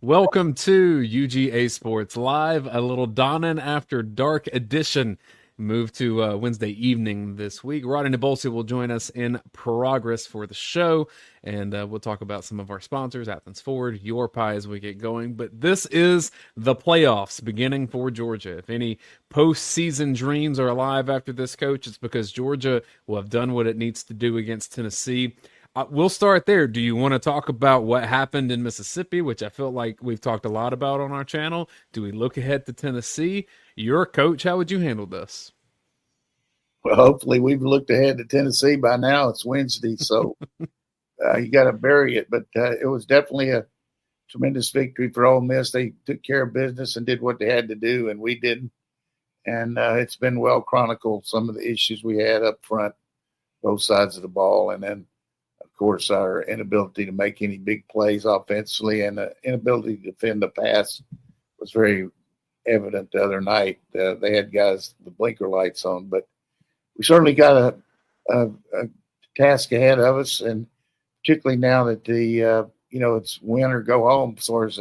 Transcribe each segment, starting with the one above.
Welcome to UGASports Live, a little Donnan After Dark edition. Move to Wednesday evening this week. Radi Nabulsi will join us in progress for the show, and we'll talk about some of our sponsors, Athens Ford, Your Pie as we get going. But this is the playoffs beginning for Georgia. If any postseason dreams are alive after this, coach, it's because Georgia will have done what it needs to do against Tennessee. We'll start there. Do you want to talk about what happened in Mississippi, which I feel like we've talked a lot about on our channel? Do we look ahead to Tennessee? You're a coach. How would you handle this? Well, hopefully we've looked ahead to Tennessee by now. It's Wednesday, so you got to bury it. But it was definitely a tremendous victory for Ole Miss. They took care of business and did what they had to do, and we didn't. And it's been well chronicled, some of the issues we had up front, both sides of the ball, and then of course, our inability to make any big plays offensively and the inability to defend the pass was very evident the other night. They had guys with blinker lights on, but we certainly got a task ahead of us, and particularly now that it's win or go home as far as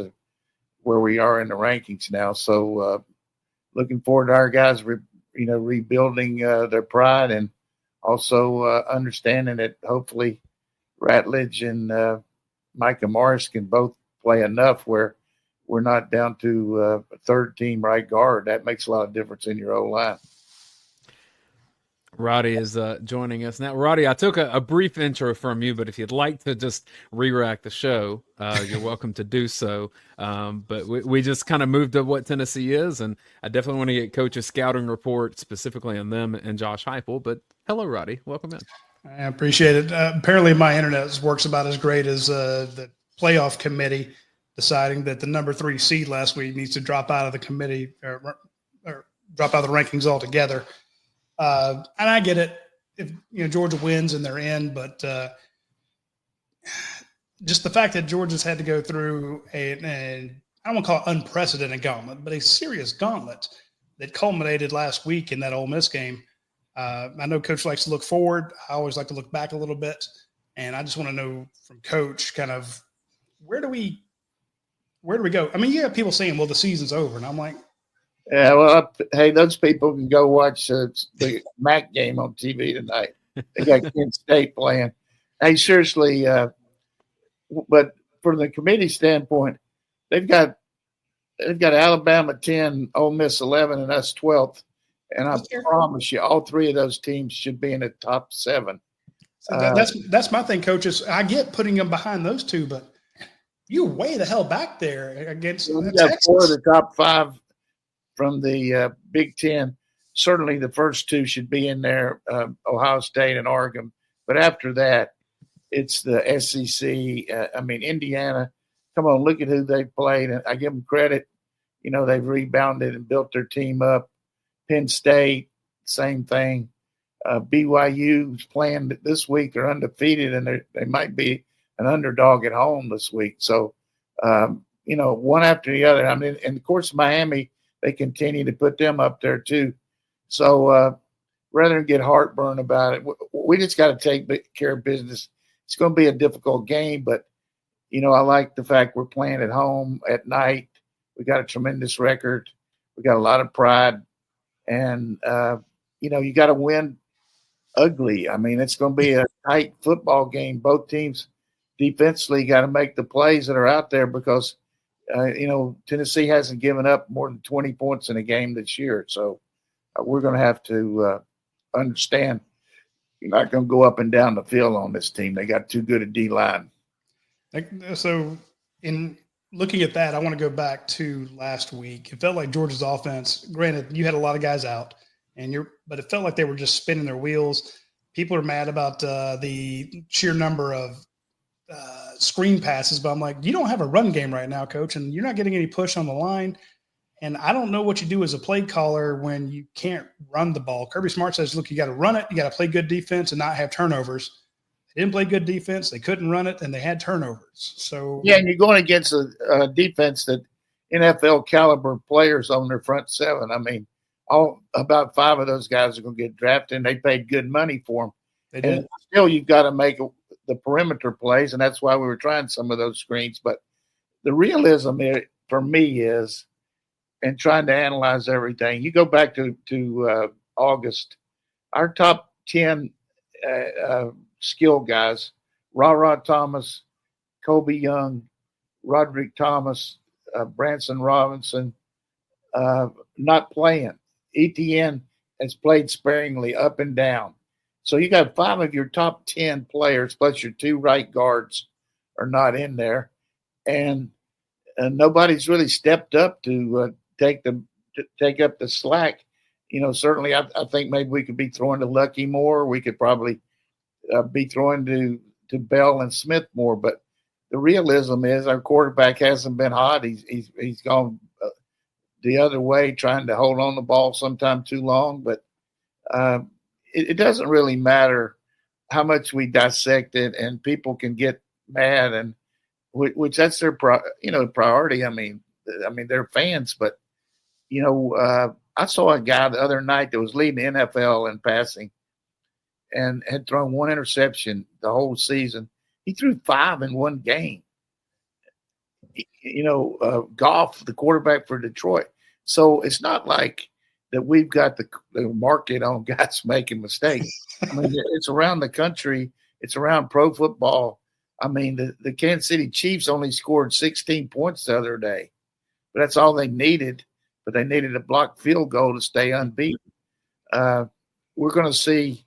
where we are in the rankings now. So looking forward to our guys, rebuilding their pride and also understanding that hopefully Ratledge and Micah Morris can both play enough where we're not down to a third team right guard. That makes a lot of difference in your O-line. Radi is joining us now. Radi, I took a brief intro from you, but if you'd like to just re-rack the show, you're welcome to do so. But we just kind of moved to what Tennessee is, and I definitely want to get Coach's scouting report specifically on them and Josh Heupel. But hello, Radi. Welcome in. I appreciate it. Apparently my internet works about as great as the playoff committee deciding that the number 3 seed last week needs to drop out of the committee or drop out of the rankings altogether. And I get it if Georgia wins and they're in, but just the fact that Georgia's had to go through I don't want to call it unprecedented gauntlet, but a serious gauntlet that culminated last week in that Ole Miss game. I know Coach likes to look forward. I always like to look back a little bit. And I just want to know from Coach kind of where do we go? I mean, you have people saying, well, the season's over. And I'm like, yeah, well, hey, those people can go watch the MAC game on TV tonight. They got Kent State playing. Hey, seriously, but from the committee standpoint, they've got Alabama 10, Ole Miss 11, and us 12th. And I promise you, all 3 of those teams should be in the top 7. So that's my thing, coaches. I get putting them behind those 2, but you're way the hell back there against Texas. 4 of the top 5 from the Big Ten. Certainly the first 2 should be in there, Ohio State and Oregon. But after that, it's the SEC. Indiana. Come on, look at who they played. And I give them credit. They've rebounded and built their team up. Penn State, same thing. BYU's playing this week. They're undefeated, and they might be an underdog at home this week. So, one after the other. I mean, and of course, Miami, they continue to put them up there too. So, rather than get heartburn about it, we just got to take care of business. It's going to be a difficult game, but, I like the fact we're playing at home at night. We got a tremendous record. We got a lot of pride. And, you got to win ugly. I mean, it's going to be a tight football game. Both teams defensively got to make the plays that are out there because, Tennessee hasn't given up more than 20 points in a game this year. So we're going to have to understand you're not going to go up and down the field on this team. They got too good a D-line. So in looking at that, I want to go back to last week. It felt like Georgia's offense, granted, you had a lot of guys out, but it felt like they were just spinning their wheels. People are mad about the sheer number of screen passes, but I'm like, you don't have a run game right now, Coach, and you're not getting any push on the line. And I don't know what you do as a play caller when you can't run the ball. Kirby Smart says, look, you got to run it. You got to play good defense and not have turnovers. They didn't play good defense. They couldn't run it, and they had turnovers. So yeah, and you're going against a defense that NFL caliber players on their front 7. I mean, about 5 of those guys are going to get drafted, and they paid good money for them. They did. And still, you've got to make the perimeter plays, and that's why we were trying some of those screens. But the realism for me is, and trying to analyze everything. You go back to August, our top 10 skill guys: Ra Thomas, Kobe Young, Roderick Thomas, Branson Robinson, not playing. ETN has played sparingly up and down. So you got 5 of your top 10 players plus your 2 right guards are not in there. And nobody's really stepped up to take up the slack. Certainly I think maybe we could be throwing to Lucky more. We could probably be throwing to Bell and Smith more. But the realism is our quarterback hasn't been hot. He's gone the other way, trying to hold on the ball sometime too long. But it doesn't really matter how much we dissect it, and people can get mad, and which that's their priority. I mean they're fans, but I saw a guy the other night that was leading the NFL in passing and had thrown 1 interception the whole season. He threw 5 in one game. Goff, the quarterback for Detroit. So it's not like that we've got the market on guys making mistakes. I mean, it's around the country. It's around pro football. I mean, the Kansas City Chiefs only scored 16 points the other day, but that's all they needed. But they needed a blocked field goal to stay unbeaten. We're going to see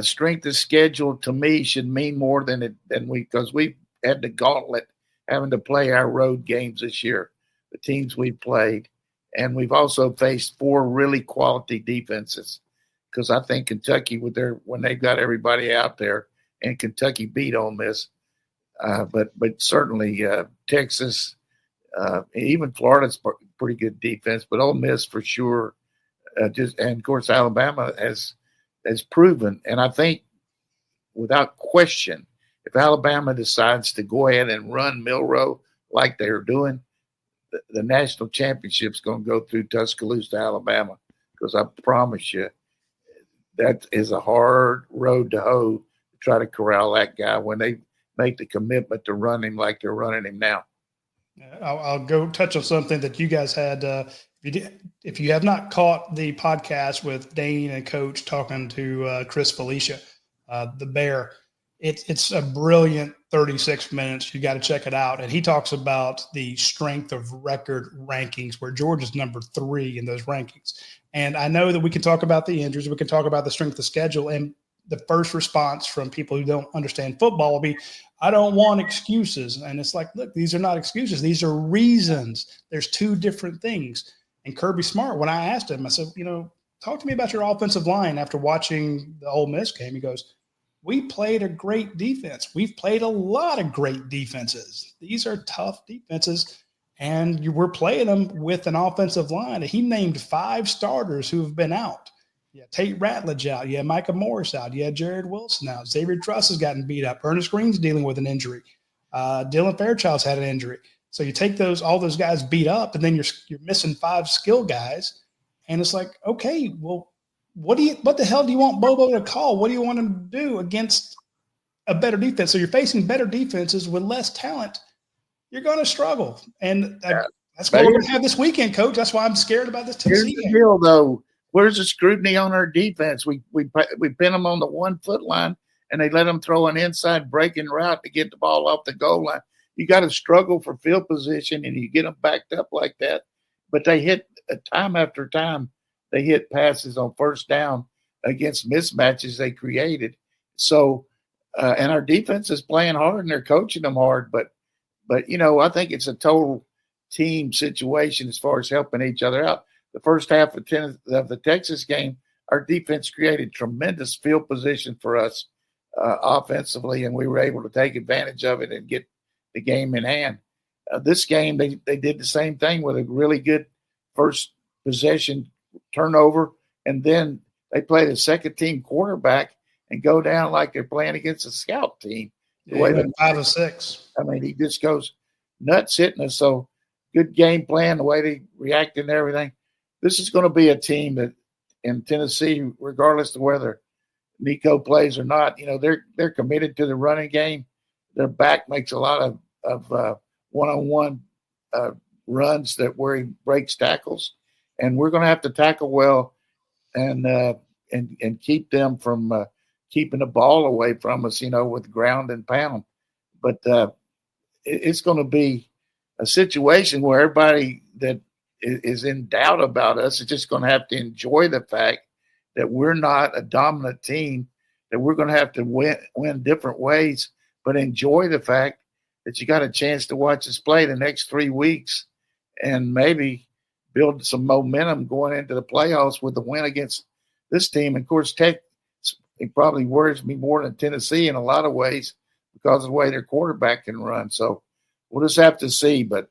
strength of schedule. To me, should mean more than because we've had the gauntlet having to play our road games this year, the teams we've played. And we've also faced 4 really quality defenses, because I think Kentucky, when they've got everybody out there, and Kentucky beat Ole Miss, but certainly Texas, even Florida's pretty good defense, but Ole Miss for sure. And of course Alabama has proven, and I think without question, if Alabama decides to go ahead and run Milroe like they're doing, the national championship's going to go through Tuscaloosa, Alabama, because I promise you that is a hard road to hoe to try to corral that guy when they make the commitment to run him like they're running him now. I'll go touch on something that you guys had. If you have not caught the podcast with Dayne and Coach talking to Chris Felicia, the Bear, it's a brilliant 36 minutes. You got to check it out. And he talks about the strength of record rankings, where Georgia's number 3 in those rankings. And I know that we can talk about the injuries. We can talk about the strength of schedule. And the first response from people who don't understand football will be, I don't want excuses. And it's like, look, these are not excuses. These are reasons. There's 2 different things. And Kirby Smart, when I asked him, I said, talk to me about your offensive line after watching the Ole Miss game. He goes, we played a great defense. We've played a lot of great defenses. These are tough defenses, and we're playing them with an offensive line. He named 5 starters who have been out. Yeah, Tate Ratledge out. You had Micah Morris out. You had Jared Wilson out. Xavier Truss has gotten beat up. Ernest Green's dealing with an injury. Dylan Fairchild's had an injury. So you take all those guys beat up, and then you're missing 5 skill guys, and it's like, okay, well, what the hell do you want Bobo to call? What do you want him to do against a better defense? So you're facing better defenses with less talent. You're going to struggle, and that's what we're going to have this weekend, Coach. That's why I'm scared about this Tennessee game. Here's the deal, though. Where's the scrutiny on our defense? We pin them on the 1-foot line, and they let them throw an inside breaking route to get the ball off the goal line. You got to struggle for field position, and you get them backed up like that. But they hit time after time. They hit passes on first down against mismatches they created. So, and our defense is playing hard, and they're coaching them hard. But I think it's a total team situation as far as helping each other out. The first half of the Texas game, our defense created tremendous field position for us offensively, and we were able to take advantage of it and get the game in hand. This game, they did the same thing with a really good first possession turnover, and then they played a second-team quarterback and go down like they're playing against a scout team. The way 5 of 6. I mean, he just goes nuts hitting us. So good game plan, the way they reacted and everything. This is going to be a team that in Tennessee, regardless of whether Nico plays or not, they're committed to the running game. Their back makes a lot of one-on-one runs where he breaks tackles, and we're going to have to tackle well and keep them from keeping the ball away from us, with ground and pound. But it's going to be a situation where everybody that is in doubt about us is just going to have to enjoy the fact that we're not a dominant team, that we're going to have to win different ways, but enjoy the fact that you got a chance to watch us play the next 3 weeks and maybe build some momentum going into the playoffs with the win against this team. And of course, Tech, it probably worries me more than Tennessee in a lot of ways because of the way their quarterback can run. So we'll just have to see. But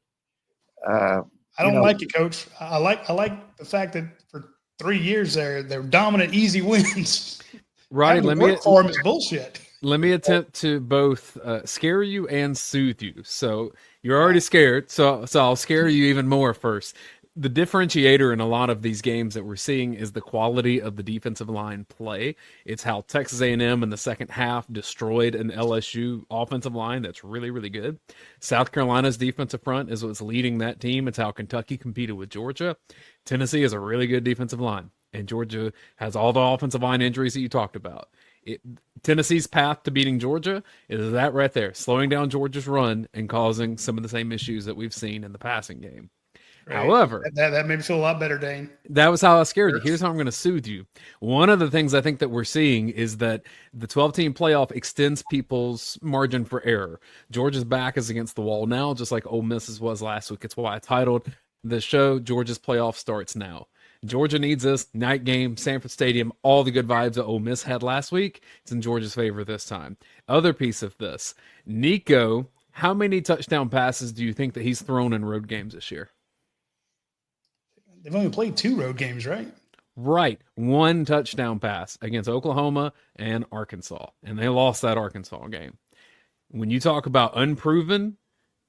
I don't like it, Coach. I like the fact that for 3 years they're dominant, easy wins. Roddy, let me for him is bullshit. Let me attempt to both scare you and soothe you. So you're already scared, so I'll scare you even more first. The differentiator in a lot of these games that we're seeing is the quality of the defensive line play. It's how Texas A&M in the second half destroyed an LSU offensive line that's really, really good. South Carolina's defensive front is what's leading that team. It's how Kentucky competed with Georgia. Tennessee is a really good defensive line, and Georgia has all the offensive line injuries that you talked about. Tennessee's path to beating Georgia is that right there, slowing down Georgia's run and causing some of the same issues that we've seen in the passing game. Right. However, that made me feel a lot better, Dane. That was how I scared you. Here's how I'm going to soothe you. One of the things I think that we're seeing is that the 12-team playoff extends people's margin for error. Georgia's back is against the wall now, just like Ole Miss's was last week. It's why I titled the show Georgia's Playoff Starts Now. Georgia needs this night game, Sanford Stadium, all the good vibes that Ole Miss had last week. It's in Georgia's favor this time. Other piece of this, Nico, how many touchdown passes do you think that he's thrown in road games this year? They've only played 2 road games, right? Right. 1 touchdown pass against Oklahoma and Arkansas, and they lost that Arkansas game. When you talk about unproven,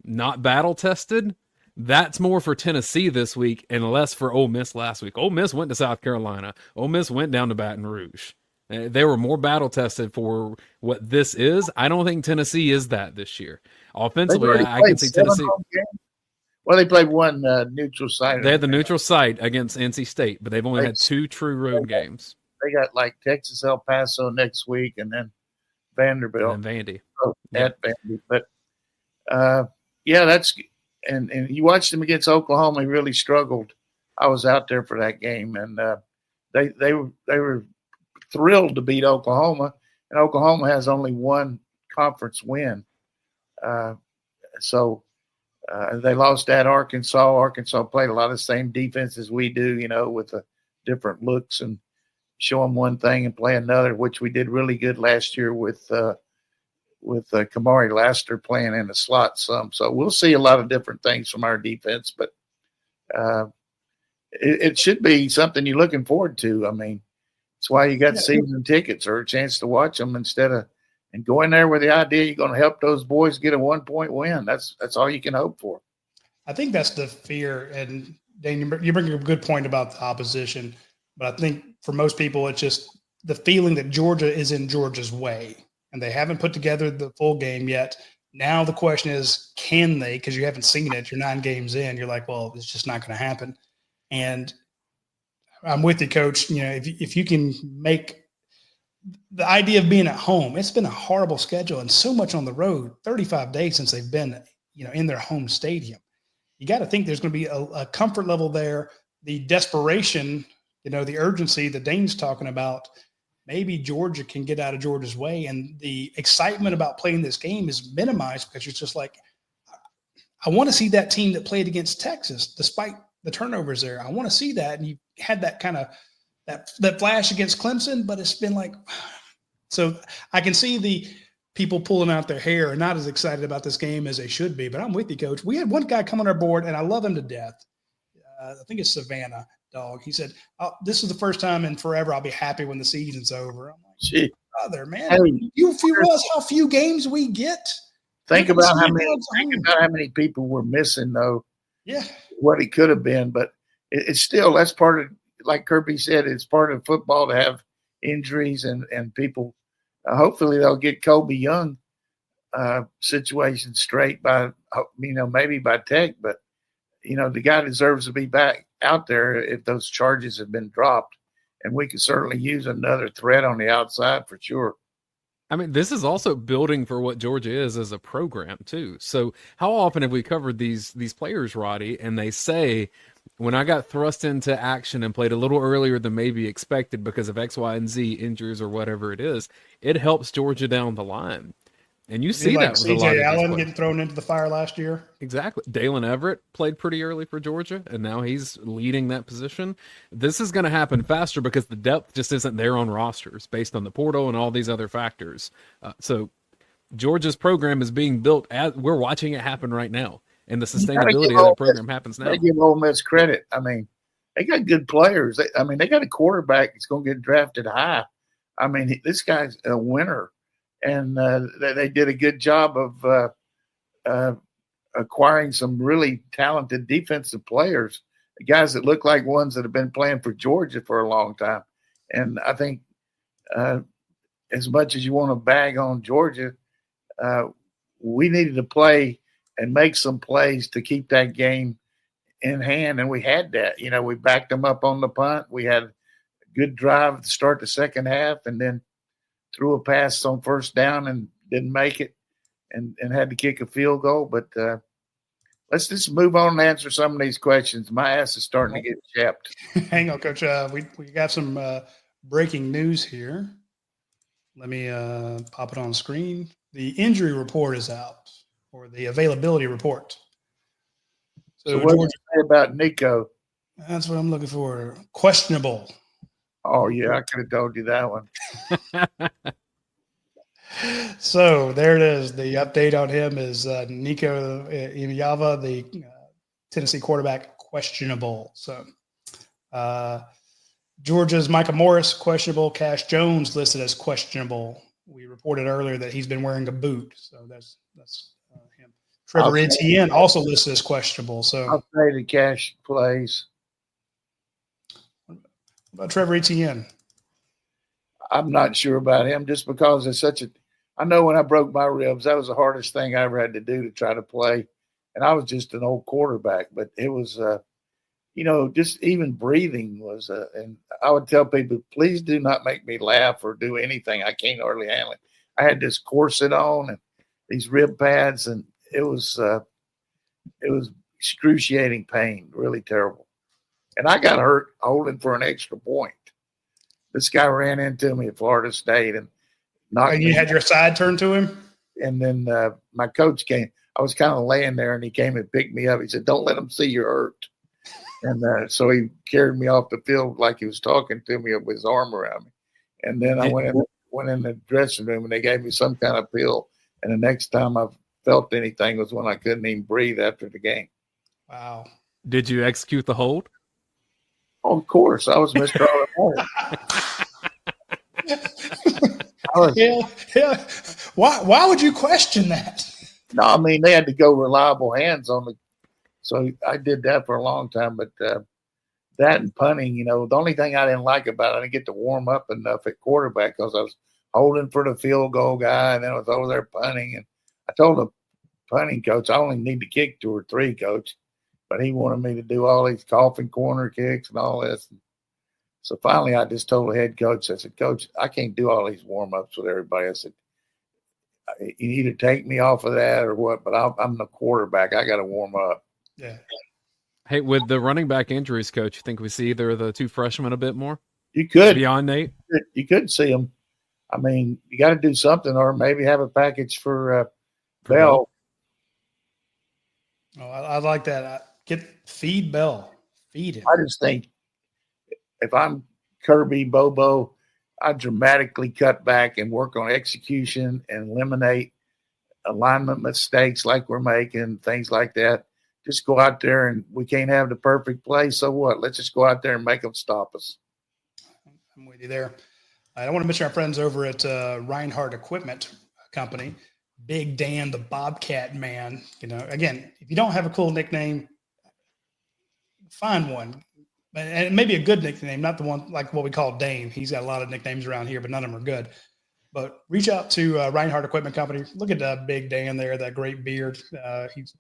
not battle-tested, that's more for Tennessee this week and less for Ole Miss last week. Ole Miss went to South Carolina. Ole Miss went down to Baton Rouge. They were more battle-tested for what this is. I don't think Tennessee is that this year. Offensively, I can see Tennessee. Well, they played one neutral site. They had the neutral site against NC State, but they've only had 2 true road games. They got like Texas, El Paso next week, and then Vanderbilt. And Vandy. At Vandy. But, that's – and you watched them against Oklahoma. He really struggled. I was out there for that game, and they were thrilled to beat Oklahoma, and Oklahoma has only 1 conference win. They lost at Arkansas. Arkansas played a lot of the same defense as we do, with the different looks and show them one thing and play another, which we did really good last year with Kamari Lassiter playing in the slot some. So we'll see a lot of different things from our defense, but it should be something you're looking forward to. I mean, it's why you got season tickets or a chance to watch them instead of and go in there with the idea you're going to help those boys get a 1-point win. That's all you can hope for. I think that's the fear. And Dane, you bring a good point about the opposition, but I think for most people, it's just the feeling that Georgia is in Georgia's way, and they haven't put together the full game yet. Now the question is, can they? Because you haven't seen it. You're 9 games in. You're like, well, it's just not going to happen. And I'm with you, Coach. If you can make the idea of being at home, it's been a horrible schedule and so much on the road, 35 days since they've been, in their home stadium. You got to think there's going to be a comfort level there, the desperation, the urgency that Dane's talking about. Maybe Georgia can get out of Georgia's way, and the excitement about playing this game is minimized because it's just like, I want to see that team that played against Texas, despite the turnovers there. I want to see that. And you had that kind of that flash against Clemson, but it's been like, so I can see the people pulling out their hair and not as excited about this game as they should be. But I'm with you, Coach. We had one guy come on our board, and I love him to death. I think it's Savannah Dog. He said, this is the first time in forever I'll be happy when the season's over. I'm like, gee, brother, man, you realize how few games we get? Think about how many people were missing, though. Yeah. What he could have been. But it's still, that's part of, like Kirby said, it's part of football to have injuries and people. Hopefully they'll get Kobe Young situation straight by, maybe by Tech, but, the guy deserves to be back out there if those charges have been dropped. And we could certainly use another threat on the outside for sure. I mean, this is also building for what Georgia is as a program too. So, how often have we covered these players, Roddy? And they say, when I got thrust into action and played a little earlier than maybe expected because of X, Y, and Z injuries or whatever it is, it helps Georgia down the line. And you see that with a lot of CJ these Allen players. getting thrown into the fire last year. Exactly. Dalen Everett played pretty early for Georgia, and now he's leading that position. This is going to happen faster because the depth just isn't there on rosters based on the portal and all these other factors. So Georgia's program is being built as we're watching it happen right now, and the sustainability of that program happens now. They give Ole Miss credit. I mean, they got good players. They got a quarterback that's going to get drafted high. I mean, this guy's a winner. And they did a good job of acquiring some really talented defensive players, guys that look like ones that have been playing for Georgia for a long time. And I think as much as you want to bag on Georgia, we needed to play and make some plays to keep that game in hand, and we had that. We backed them up on the punt. We had a good drive to start the second half, and then threw a pass on first down and didn't make it and had to kick a field goal. But let's just move on and answer some of these questions. My ass is starting to get chapped. Hang on, Coach. We got some breaking news here. Let me pop it on the screen. The injury report is out, or the availability report. So what do you say about Nico? That's what I'm looking for. Questionable. Oh, yeah, I could have told you that one. So there it is. The update on him is Nico Imiyava, the Tennessee quarterback, questionable. So Georgia's Micah Morris, questionable. Cash Jones listed as questionable. We reported earlier that he's been wearing a boot. So that's him. Trevor Etienne also listed as questionable. So I'll say the Cash plays. About Trevor Etienne? I'm not sure about him just because it's I know when I broke my ribs, that was the hardest thing I ever had to do to try to play. And I was just an old quarterback, but it was, just even breathing was, and I would tell people, please do not make me laugh or do anything. I can't hardly handle it. I had this corset on and these rib pads, and it was excruciating pain, really terrible. And I got hurt holding for an extra point. This guy ran into me at Florida State and knocked me. You had your side turned to him? And then my coach came. I was kind of laying there, and he came and picked me up. He said, "Don't let him see you're hurt." And so he carried me off the field like he was talking to me with his arm around me. And then I went in the dressing room, and they gave me some kind of pill. And the next time I felt anything was when I couldn't even breathe after the game. Wow. Did you execute the hold? Oh, of course. I was Mr. Yeah. Why would you question that? No, I mean, they had to go reliable hands on the – so I did that for a long time. But that and punting, the only thing I didn't like about it, I didn't get to warm up enough at quarterback because I was holding for the field goal guy, and then I was over there punting. And I told the punting coach, I only need to kick 2 or 3, coach. But he wanted me to do all these coffin corner kicks and all this. So finally, I just told the head coach, I said, "Coach, I can't do all these warm-ups with everybody." I said, "You either take me off of that or what, but I'm the quarterback. I got to warm up." Yeah. Hey, with the running back injuries, Coach, you think we see either of the 2 freshmen a bit more? You could. Beyond Nate? You could see them. I mean, you got to do something or maybe have a package for Bell. Oh, I like that. Feed Bell. Feed him. I just think if I'm Kirby, Bobo, I dramatically cut back and work on execution and eliminate alignment mistakes like we're making, things like that. Just go out there, and we can't have the perfect play. So what? Let's just go out there and make them stop us. I'm with you there. I want to mention our friends over at Reinhardt Equipment Company. Big Dan, the Bobcat Man. Again, if you don't have a cool nickname, find one. And maybe a good nickname, not the one like what we call Dayne. He's got a lot of nicknames around here, but none of them are good. But reach out to Reinhardt Equipment Company. Look at Big Dan there, that great beard.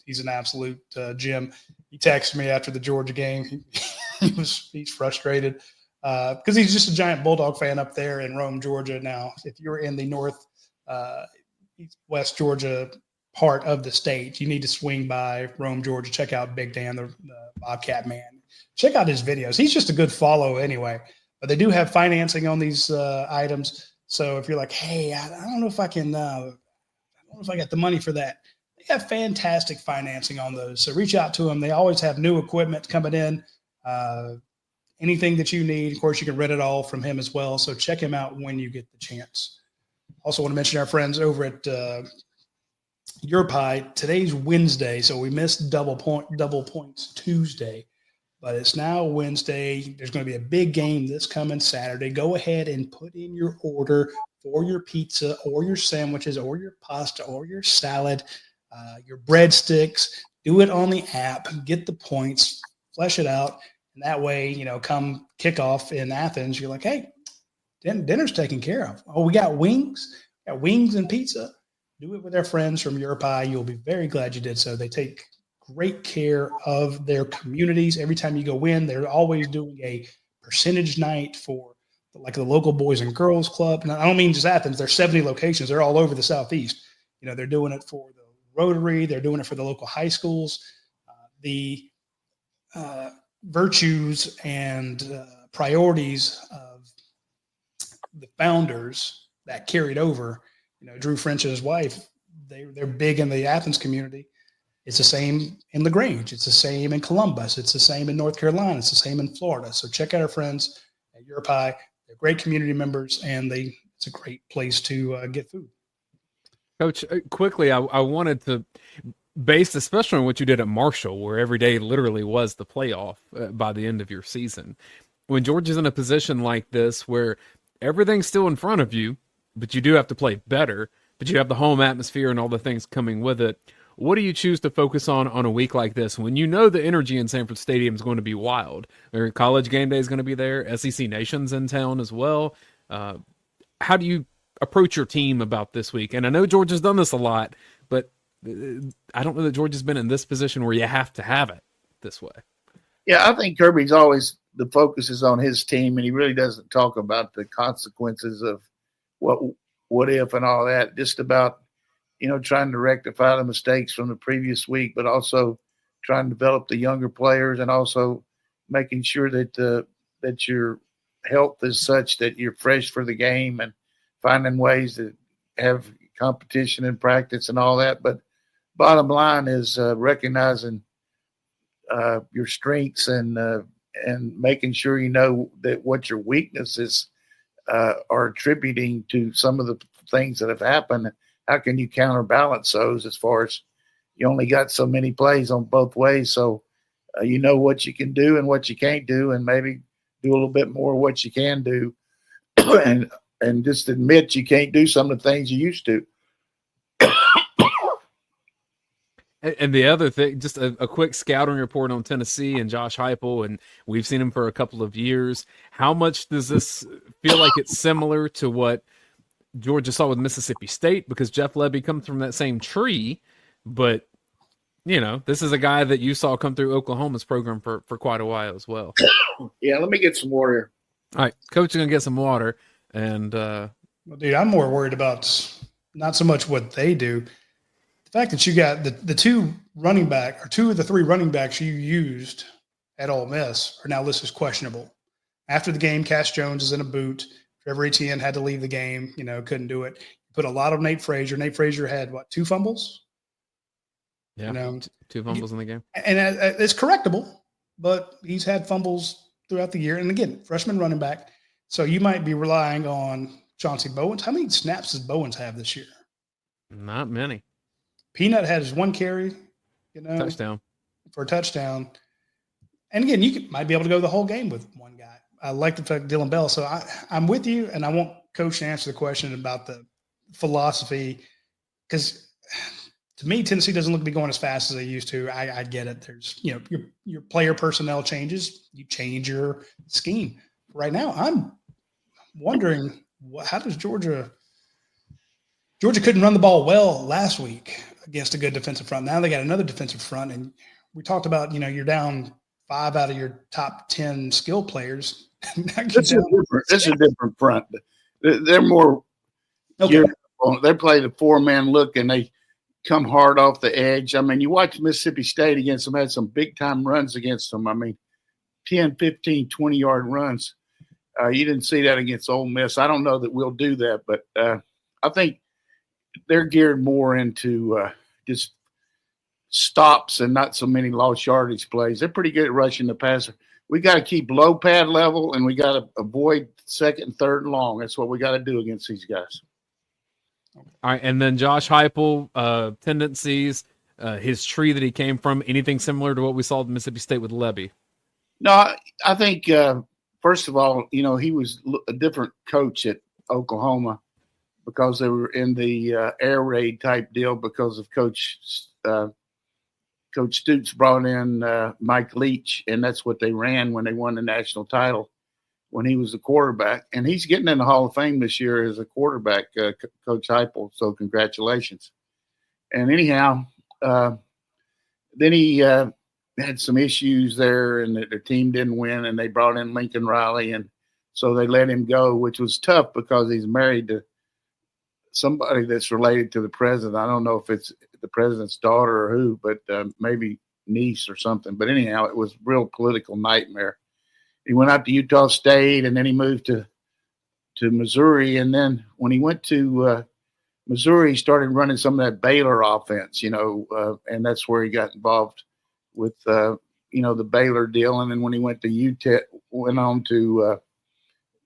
He's an absolute gem. He texted me after the Georgia game. He's frustrated because he's just a giant Bulldog fan up there in Rome, Georgia. Now, if you're in the west Georgia part of the state, you need to swing by Rome, Georgia. Check out Big Dan, the Bobcat man. Check out his videos. He's just a good follow anyway. But they do have financing on these items. So if you're like, hey, I don't know if I can, I don't know if I got the money for that. They have fantastic financing on those. So reach out to them. They always have new equipment coming in. Anything that you need, of course, you can rent it all from him as well. So check him out when you get the chance. Also want to mention our friends over at Your Pie. Today's Wednesday, so we missed double points Tuesday. But it's now Wednesday. There's going to be a big game this coming Saturday. Go ahead and put in your order for your pizza or your sandwiches or your pasta or your salad, your breadsticks. Do it on the app. Get the points. Flesh it out. And that way, come kickoff in Athens, you're like, hey, dinner's taken care of. Oh, we got wings. Got wings and pizza. Do it with our friends from Your Pie. You'll be very glad you did so. They take great care of their communities. Every time you go in, they're always doing a percentage night for like the local Boys and Girls Club. And I don't mean just Athens. There's 70 locations. They're all over the Southeast. They're doing it for the Rotary. They're doing it for the local high schools. The virtues and priorities of the founders that carried over, Drew French and his wife, they're big in the Athens community. It's the same in LaGrange. It's the same in Columbus. It's the same in North Carolina. It's the same in Florida. So check out our friends at Your Pie. They're great community members, and it's a great place to get food. Coach, quickly, I wanted to, based especially on what you did at Marshall, where every day literally was the playoff by the end of your season. When Georgia's in a position like this where everything's still in front of you, but you do have to play better, but you have the home atmosphere and all the things coming with it, what do you choose to focus on a week like this when you know the energy in Sanford Stadium is going to be wild? Their college game day is going to be there. SEC Nation's in town as well. How do you approach your team about this week? And I know Georgia's done this a lot, but I don't know that Georgia's been in this position where you have to have it this way. Yeah, I think Kirby's always the focus is on his team, and he really doesn't talk about the consequences of what if and all that. Just about trying to rectify the mistakes from the previous week, but also trying to develop the younger players and also making sure that your health is such that you're fresh for the game and finding ways to have competition and practice and all that. But bottom line is recognizing your strengths and making sure that what your weaknesses are attributing to some of the things that have happened. How can you counterbalance those as far as you only got so many plays on both ways? So what you can do and what you can't do, and maybe do a little bit more of what you can do and just admit you can't do some of the things you used to. And the other thing, just a quick scouting report on Tennessee and Josh Heupel, and we've seen him for a couple of years. How much does this feel like it's similar to what Georgia saw with Mississippi State? Because Jeff Levy comes from that same tree, but this is a guy that you saw come through Oklahoma's program for quite a while as well. Yeah, let me get some water here. All right, Coach is gonna get some water, and well, dude, I'm more worried about not so much what they do. The fact that you got the two of the three running backs you used at Ole Miss are now listed as questionable. After the game, Cass Jones is in a boot. Trevor Etienne had to leave the game, couldn't do it. Put a lot of Nate Frazier. Nate Frazier had, 2 fumbles? Yeah, 2 fumbles in the game. And it's correctable, but he's had fumbles throughout the year. And again, freshman running back. So you might be relying on Chauncey Bowens. How many snaps does Bowens have this year? Not many. Peanut had his 1 carry, touchdown for a touchdown. And again, might be able to go the whole game with one guy. I like the fact Dylan Bell. So I'm with you, and I want Coach to answer the question about the philosophy, because to me, Tennessee doesn't look to be going as fast as they used to. I get it. There's, your player personnel changes. You change your scheme. Right now, I'm wondering how does Georgia Georgia couldn't run the ball well last week against a good defensive front. Now they got another defensive front, and we talked about, you're down 5 out of your top 10 skill players. This is a different front. They're more okay. They play the 4-man look, and they come hard off the edge. I mean, you watch Mississippi State against them, had some big-time runs against them. I mean, 10, 15, 20-yard runs. You didn't see that against Ole Miss. I don't know that we'll do that, but I think they're geared more into just stops and not so many lost yardage plays. They're pretty good at rushing the passer. We got to keep low pad level, and we got to avoid second and third and long. That's what we got to do against these guys. All right, and then Josh Heupel, tendencies, his tree that he came from, anything similar to what we saw at Mississippi State with Lebby? No, I think, first of all, he was a different coach at Oklahoma because they were in the air raid type deal because of Coach Stoops brought in Mike Leach, and that's what they ran when they won the national title when he was the quarterback. And he's getting in the Hall of Fame this year as a quarterback, Coach Heupel, so congratulations. And anyhow, then he had some issues there, and their team didn't win, and they brought in Lincoln Riley, and so they let him go, which was tough because he's married to somebody that's related to the president. I don't know if it's the president's daughter or who, but maybe niece or something. But anyhow, it was a real political nightmare. He went out to Utah State, and then he moved to Missouri. And then when he went to Missouri, he started running some of that Baylor offense, and that's where he got involved with, the Baylor deal. And then when he went to went on to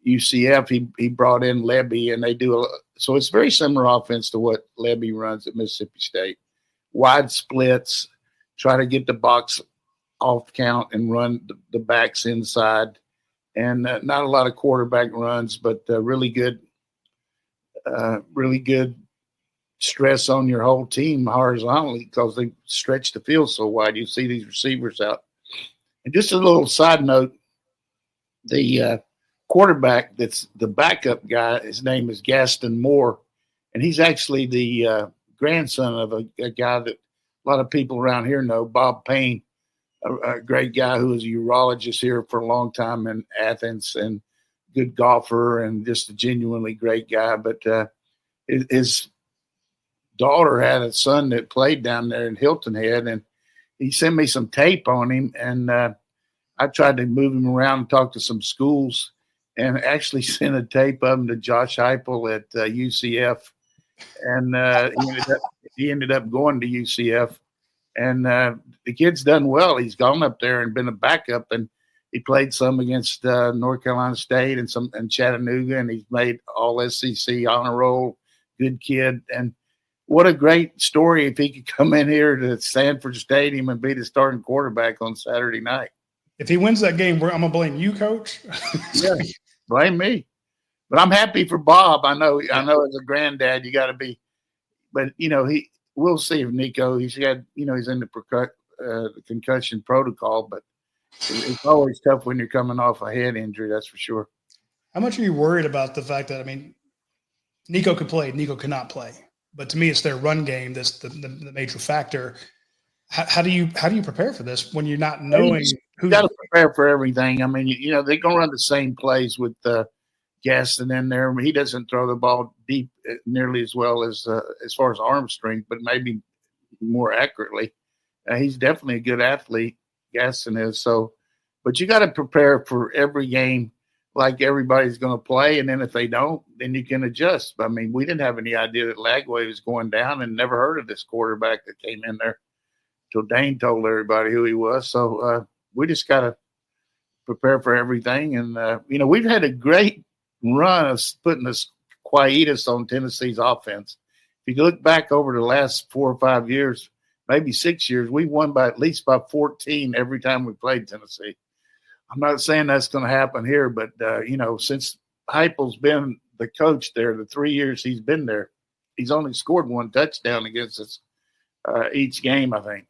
UCF, he brought in Lebby, and they do so it's very similar offense to what Lebby runs at Mississippi State. Wide splits, try to get the box off count and run the backs inside, and not a lot of quarterback runs, but really good stress on your whole team horizontally because they stretch the field so wide. You see these receivers out. And just a little side note, the quarterback that's the backup guy, his name is Gaston Moore, and he's actually the grandson of a guy that a lot of people around here know, Bob Payne, a great guy who was a urologist here for a long time in Athens and good golfer and just a genuinely great guy. But his daughter had a son that played down there in Hilton Head, and he sent me some tape on him, and I tried to move him around and talk to some schools and actually sent a tape of him to Josh Heupel at UCF. And he ended up going to UCF. And the kid's done well. He's gone up there and been a backup, and he played some against North Carolina State and Chattanooga, and he's made all SEC honor roll. Good kid. And what a great story if he could come in here to Sanford Stadium and be the starting quarterback on Saturday night. If he wins that game, I'm going to blame you, Coach. Yeah, blame me. But I'm happy for Bob. I know as a granddad, you got to be. But, we'll see if Nico, he's got, he's in the concussion protocol. But it's always tough when you're coming off a head injury, that's for sure. How much are you worried about the fact that, Nico could play, Nico could not play. But to me, it's their run game that's the major factor. How do you prepare for this when you're not knowing who? You got to prepare for everything. They're going to run the same plays with Gaston in there. He doesn't throw the ball deep nearly as well as far as arm strength, but maybe more accurately. He's definitely a good athlete, Gaston is. So, but you got to prepare for every game like everybody's going to play, and then if they don't, then you can adjust. We didn't have any idea that Lagway was going down, and never heard of this quarterback that came in there till Dayne told everybody who he was. So we just got to prepare for everything. And, we've had a great run of putting this quietus on Tennessee's offense. If you look back over the last 4 or 5 years, maybe 6 years, we won by at least by 14 every time we played Tennessee. I'm not saying that's going to happen here, but, since Heupel's been the coach there, the 3 years he's been there, he's only scored 1 touchdown against us each game, I think.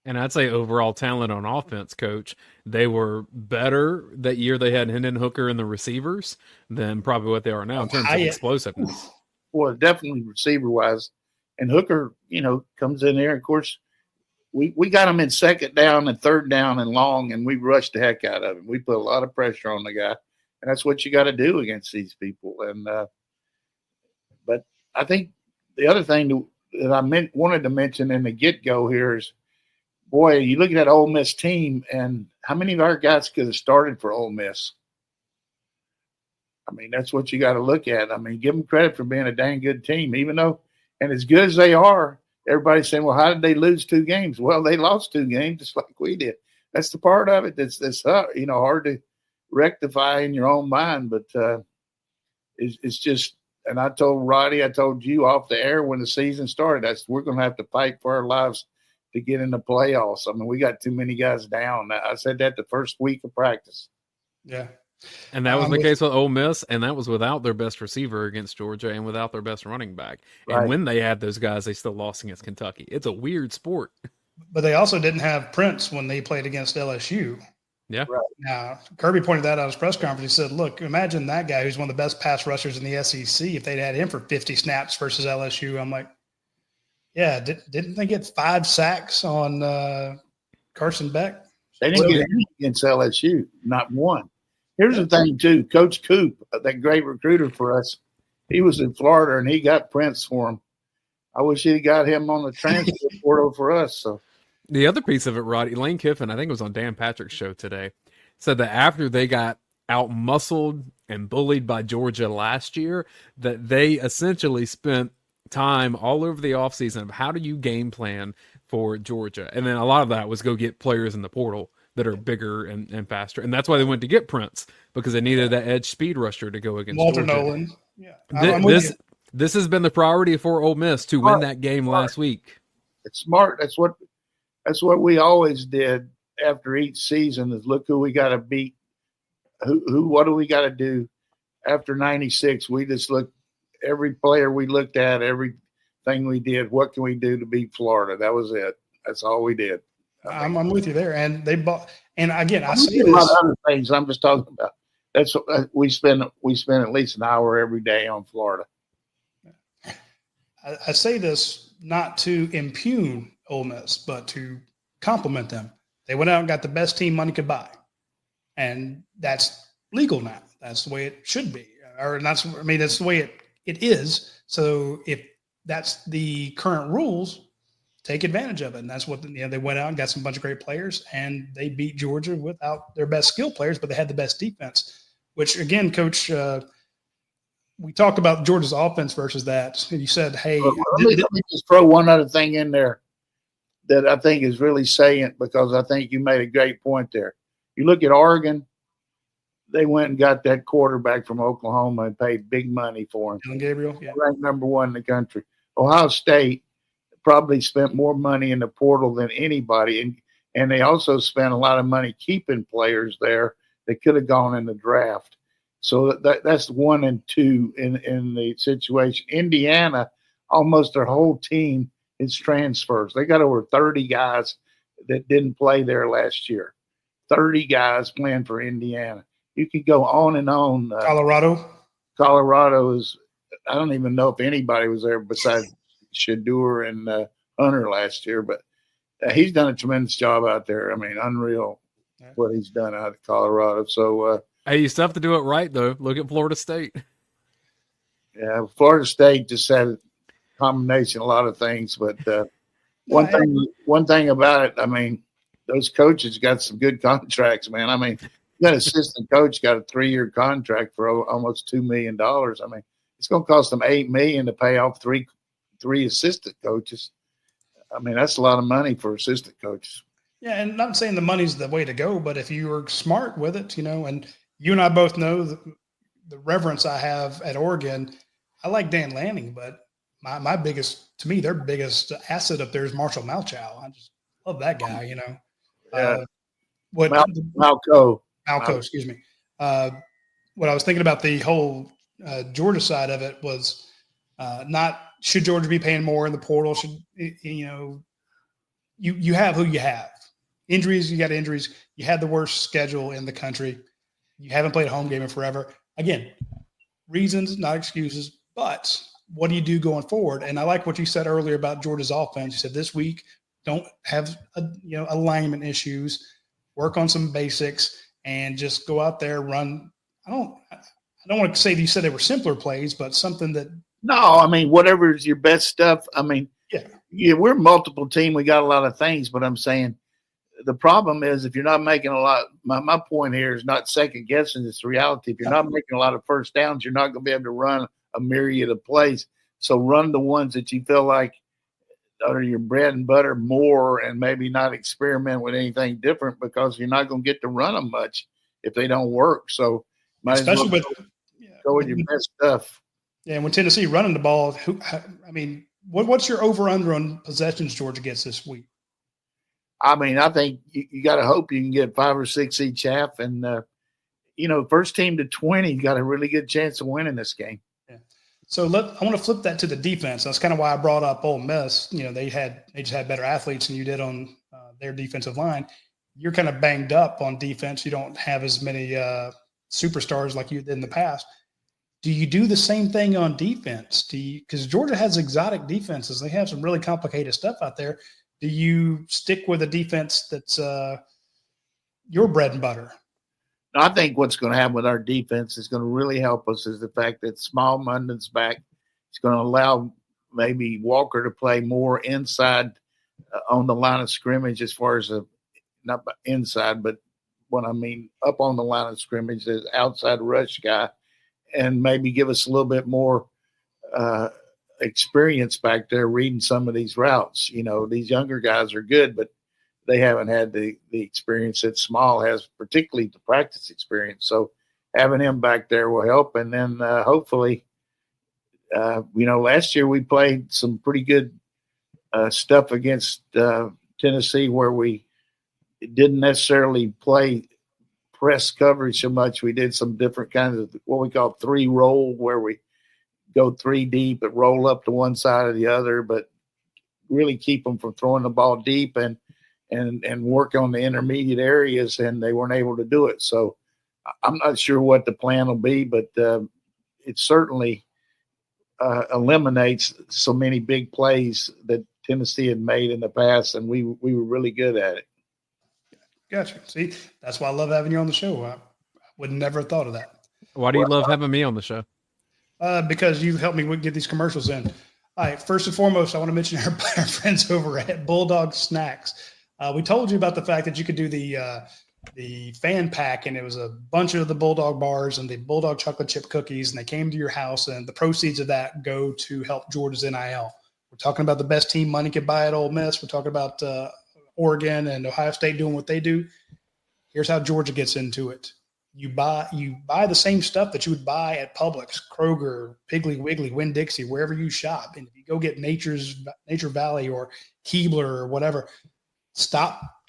And I'd say overall talent on offense, Coach, they were better that year. They had Hendon Hooker and the receivers than probably what they are now in terms of explosiveness. Well, definitely receiver-wise. And Hooker, comes in there. Of course, we got him in second down and third down and long, and we rushed the heck out of him. We put a lot of pressure on the guy, and that's what you got to do against these people. And but I think the other thing that I wanted to mention in the get-go here is, boy, you look at that Ole Miss team, and how many of our guys could have started for Ole Miss? I mean, that's what you got to look at. I mean, give them credit for being a dang good team, even though, and as good as they are, everybody's saying, well, how did they lose 2 games? Well, they lost 2 games just like we did. That's the part of it that's hard to rectify in your own mind. But it's just, and I told Roddy, I told you off the air when the season started, we're going to have to fight for our lives to get in the playoffs. I mean, we got too many guys down. I said that the first week of practice. Yeah. And that was the case with Ole Miss, and that was without their best receiver against Georgia and without their best running back. Right. And when they had those guys, they still lost against Kentucky. It's a weird sport. But they also didn't have Prince when they played against LSU. Yeah. Right. Now, Kirby pointed that out at his press conference. He said, look, imagine that guy who's one of the best pass rushers in the SEC if they'd had him for 50 snaps versus LSU. I'm like, yeah, didn't they get 5 sacks on Carson Beck? They didn't get any against LSU, not one. Here's the thing, too. Coach Coop, that great recruiter for us, he was in Florida, and he got Prince for him. I wish he'd got him on the transfer portal for us. So the other piece of it, Roddy, Lane Kiffin, I think it was on Dan Patrick's show today, said that after they got out-muscled and bullied by Georgia last year, that they essentially spent time all over the offseason of how do you game plan for Georgia. And then a lot of that was go get players in the portal that are bigger and faster. And that's why they went to get Prince, because they needed that edge speed rusher to go against Walter Georgia. Nolan. Yeah. This has been the priority for Ole Miss to win that game last week. It's smart. That's what we always did after each season, is look who we got to beat. What do we got to do after 96? We just looked, every player we looked at, everything we did, what can we do to beat Florida? That was it. That's all we did. I'm with you there. And they bought, and again, I see a lot of other things I'm just talking about. That's we spend at least an hour every day on Florida. I say this not to impugn Ole Miss, but to compliment them. They went out and got the best team money could buy, and that's legal now. That's the way it should be, that's the way it is. So if that's the current rules, take advantage of it. And that's what they went out and got some bunch of great players, and they beat Georgia without their best skill players, but they had the best defense, which again, Coach, we talked about Georgia's offense versus that. And you said, hey, let me just throw one other thing in there that I think is really salient, because I think you made a great point there. You look at Oregon, they went and got that quarterback from Oklahoma and paid big money for him. Dylan Gabriel, yeah. Ranked number 1 in the country. Ohio State probably spent more money in the portal than anybody, and they also spent a lot of money keeping players there that could have gone in the draft. So that's 1 and 2 in the situation. Indiana, almost their whole team is transfers. They got over 30 guys that didn't play there last year. 30 guys playing for Indiana. You could go on and on. Colorado is, I don't even know if anybody was there besides Shadur and Hunter last year, but he's done a tremendous job out there. I mean, unreal what he's done out of Colorado. So, hey, you still have to do it right, though. Look at Florida State. Yeah, Florida State just had a combination of a lot of things, but one thing about it, I mean, those coaches got some good contracts, man. I mean, that assistant coach got a 3-year contract for almost $2 million. I mean, it's going to cost them $8 million to pay off three assistant coaches. I mean, that's a lot of money for assistant coaches. Yeah, and not saying the money's the way to go, but if you are smart with it, and you and I both know the reverence I have at Oregon. I like Dan Lanning, but my biggest, to me, their biggest asset up there is Marshall Malchow. I just love that guy, Yeah. Malco, excuse me. What I was thinking about the whole Georgia side of it was not should Georgia be paying more in the portal? Should you have who you have. Injuries, you got injuries. You had the worst schedule in the country. You haven't played a home game in forever. Again, reasons, not excuses, but what do you do going forward? And I like what you said earlier about Georgia's offense. You said this week, don't have alignment issues, work on some basics, and just go out there, run. I don't want to say that you said they were simpler plays, but something that. No, I mean, whatever is your best stuff. I mean, yeah, we're a multiple team. We got a lot of things, but I'm saying the problem is if you're not making a lot, my point here is not second guessing. It's reality. If you're not making a lot of first downs, you're not going to be able to run a myriad of plays. So run the ones that you feel like are your bread and butter more, and maybe not experiment with anything different, because you're not going to get to run them much if they don't work. So might especially as well go with your best stuff. Yeah, and when Tennessee running the ball, what's your over-under on possessions Georgia gets this week? I mean, I think you got to hope you can get 5 or 6 each half. And, first team to 20, you got a really good chance of winning this game. Yeah. So I want to flip that to the defense. That's kind of why I brought up Ole Miss. They just had better athletes than you did on their defensive line. You're kind of banged up on defense. You don't have as many superstars like you did in the past. Do you do the same thing on defense? Because Georgia has exotic defenses. They have some really complicated stuff out there. Do you stick with a defense that's your bread and butter? I think what's going to happen with our defense is going to really help us is the fact that Small Munden's back. It's going to allow maybe Walker to play more inside on the line of scrimmage, as far as not inside, but what I mean up on the line of scrimmage, as outside rush guy, and maybe give us a little bit more experience back there reading some of these routes. These younger guys are good, but they haven't had the experience that Small has, particularly the practice experience. So having him back there will help. And then hopefully, last year we played some pretty good stuff against Tennessee, where we didn't necessarily play press coverage so much. We did some different kinds of what we call 3 roll, where we go 3 deep but roll up to one side or the other, but really keep them from throwing the ball deep and work on the intermediate areas, and they weren't able to do it. So I'm not sure what the plan will be, but it certainly eliminates so many big plays that Tennessee had made in the past, and we were really good at it. Gotcha. See, that's why I love having you on the show. I would never have thought of that. Why do you love having me on the show? Because you helped me get these commercials in. All right, first and foremost, I want to mention our friends over at Bulldog Snacks. We told you about the fact that you could do the fan pack, and it was a bunch of the Bulldog bars and the Bulldog chocolate chip cookies, and they came to your house, and the proceeds of that go to help Georgia's NIL. We're talking about the best team money could buy at Ole Miss. We're talking about Oregon and Ohio State doing what they do. Here's how Georgia gets into it. You buy the same stuff that you would buy at Publix, Kroger, Piggly Wiggly, Winn-Dixie, wherever you shop. And if you go get Nature Valley or Keebler or whatever,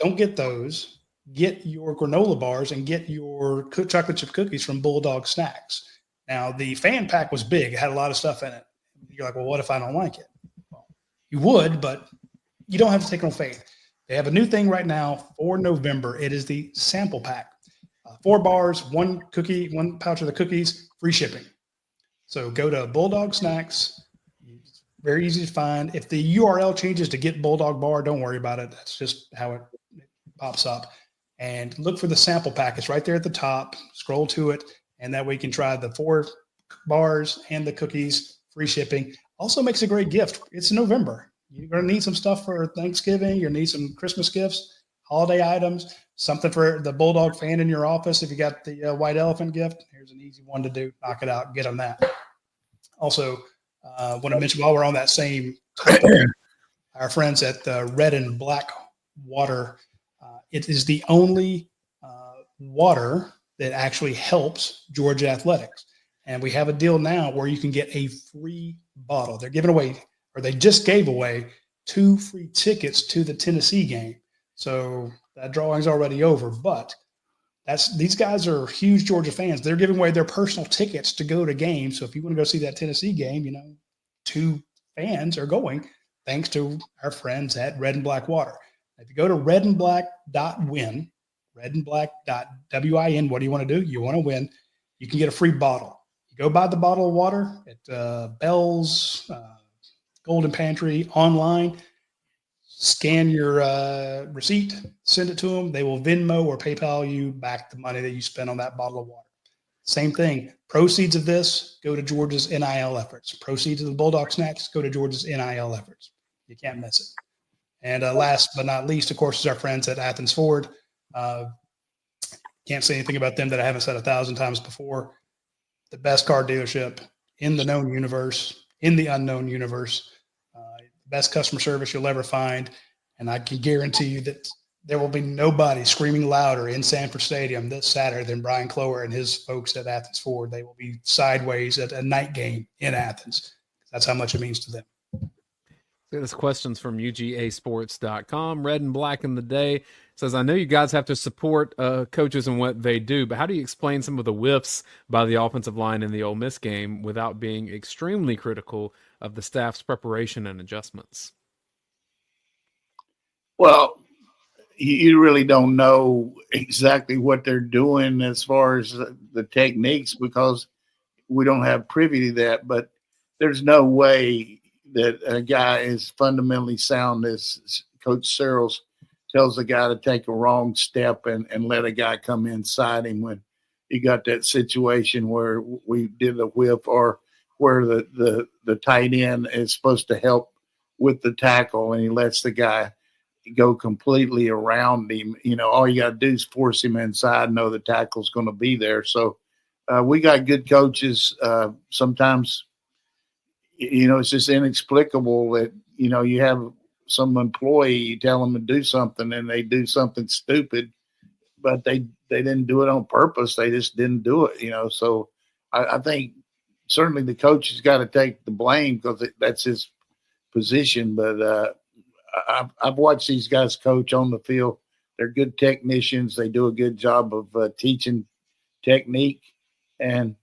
don't get those. Get your granola bars and get your chocolate chip cookies from Bulldog Snacks. Now, the fan pack was big. It had a lot of stuff in it. You're like, well, what if I don't like it? Well, you would, but you don't have to take it on faith. They have a new thing right now for November. It is the sample pack. 4 bars, 1 cookie, 1 pouch of the cookies, free shipping. So go to Bulldog Snacks. It's very easy to find. If the URL changes to Get Bulldog Bar, don't worry about it. That's just how it pops up. And look for the sample pack. It's right there at the top. Scroll to it, and that way you can try the 4 bars and the cookies, free shipping. Also makes a great gift. It's November. You're going to need some stuff for Thanksgiving. You're going to need some Christmas gifts, holiday items, something for the Bulldog fan in your office. If you got the white elephant gift, here's an easy one to do. Knock it out. Get them that. Also, want to mention while we're on that same topic, our friends at the Red and Black Water. It is the only water that actually helps Georgia athletics. And we have a deal now where you can get a free bottle. They're giving away, or they just gave away, 2 free tickets to the Tennessee game. So that drawing's already over, but these guys are huge Georgia fans. They're giving away their personal tickets to go to games. So if you want to go see that Tennessee game, 2 fans are going thanks to our friends at Red and Black Water. If you go to redandblack.win, redandblack.win, what do you want to do? You want to win. You can get a free bottle. You go buy the bottle of water at Bell's, Golden Pantry, online, scan your receipt, send it to them. They will Venmo or PayPal you back the money that you spent on that bottle of water. Same thing. Proceeds of this go to Georgia's NIL efforts. Proceeds of the Bulldog snacks go to Georgia's NIL efforts. You can't miss it. And last but not least, of course, is our friends at Athens Ford. Can't say anything about them that I haven't said 1,000 times before. The best car dealership in the known universe, in the unknown universe. Best customer service you'll ever find. And I can guarantee you that there will be nobody screaming louder in Sanford Stadium this Saturday than Brian Clower and his folks at Athens Ford. They will be sideways at a night game in Athens. That's how much it means to them. This question's from UGASports.com. Red and Black in the Day says, I know you guys have to support coaches and what they do, but how do you explain some of the whiffs by the offensive line in the Ole Miss game without being extremely critical of the staff's preparation and adjustments? Well, you really don't know exactly what they're doing as far as the techniques because we don't have privy to that, but there's no way that a guy is fundamentally sound as Coach Searles tells a guy to take a wrong step and let a guy come inside him when you got that situation where we did a whip or where the tight end is supposed to help with the tackle and he lets the guy go completely around him. You know, all you got to do is force him inside, know the tackle's going to be there. So we got good coaches. Sometimes, you know, it's just inexplicable that, you know, you have some employee, you tell them to do something and they do something stupid, but they didn't do it on purpose. They just didn't do it, you know. So I think certainly the coach has got to take the blame because that's his position. But I've watched these guys coach on the field. They're good technicians. They do a good job of teaching technique. And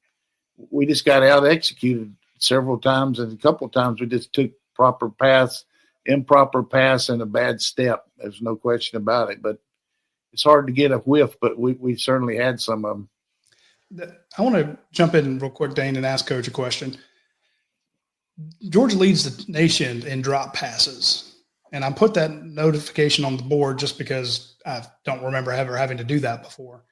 we just got out executed several times, and a couple of times we just took improper pass, and a bad step. There's no question about it. But it's hard to get a whiff, but we certainly had some of them. I want to jump in real quick, Dane, and ask Coach a question. Georgia leads the nation in drop passes, and I put that notification on the board just because I don't remember ever having to do that before.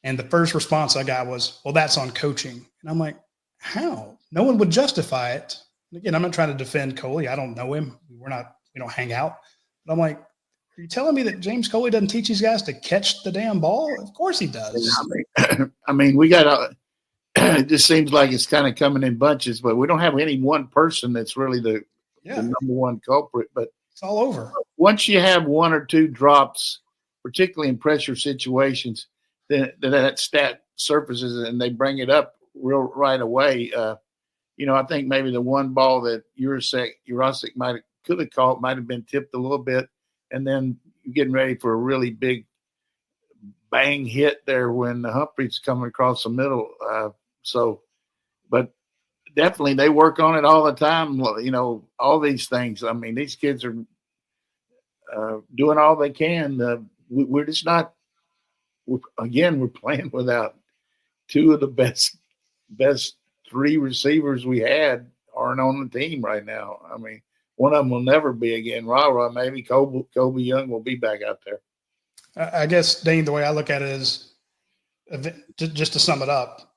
And the first response I got was, well, that's on coaching. And I'm like, how? No one would justify it. Again, I'm not trying to defend Coley. I don't know him. We don't hang out. But I'm like, are you telling me that James Coley doesn't teach these guys to catch the damn ball? Of course he does. I mean, we got it just seems like it's kind of coming in bunches, but we don't have any one person that's really the number one culprit. But it's all over. Once you have one or two drops, particularly in pressure situations, then that stat surfaces and they bring it up right away. You know, I think maybe the one ball that Urasek could have caught might have been tipped a little bit, and then getting ready for a really big bang hit there when the Humphrey's coming across the middle. But definitely they work on it all the time. You know, all these things. I mean, these kids are doing all they can. We're just not. We're playing without two of the best three receivers we had aren't on the team right now. I mean, one of them will never be again. Rah-Rah, maybe Kobe Young will be back out there. I guess, Dane, the way I look at it is, just to sum it up,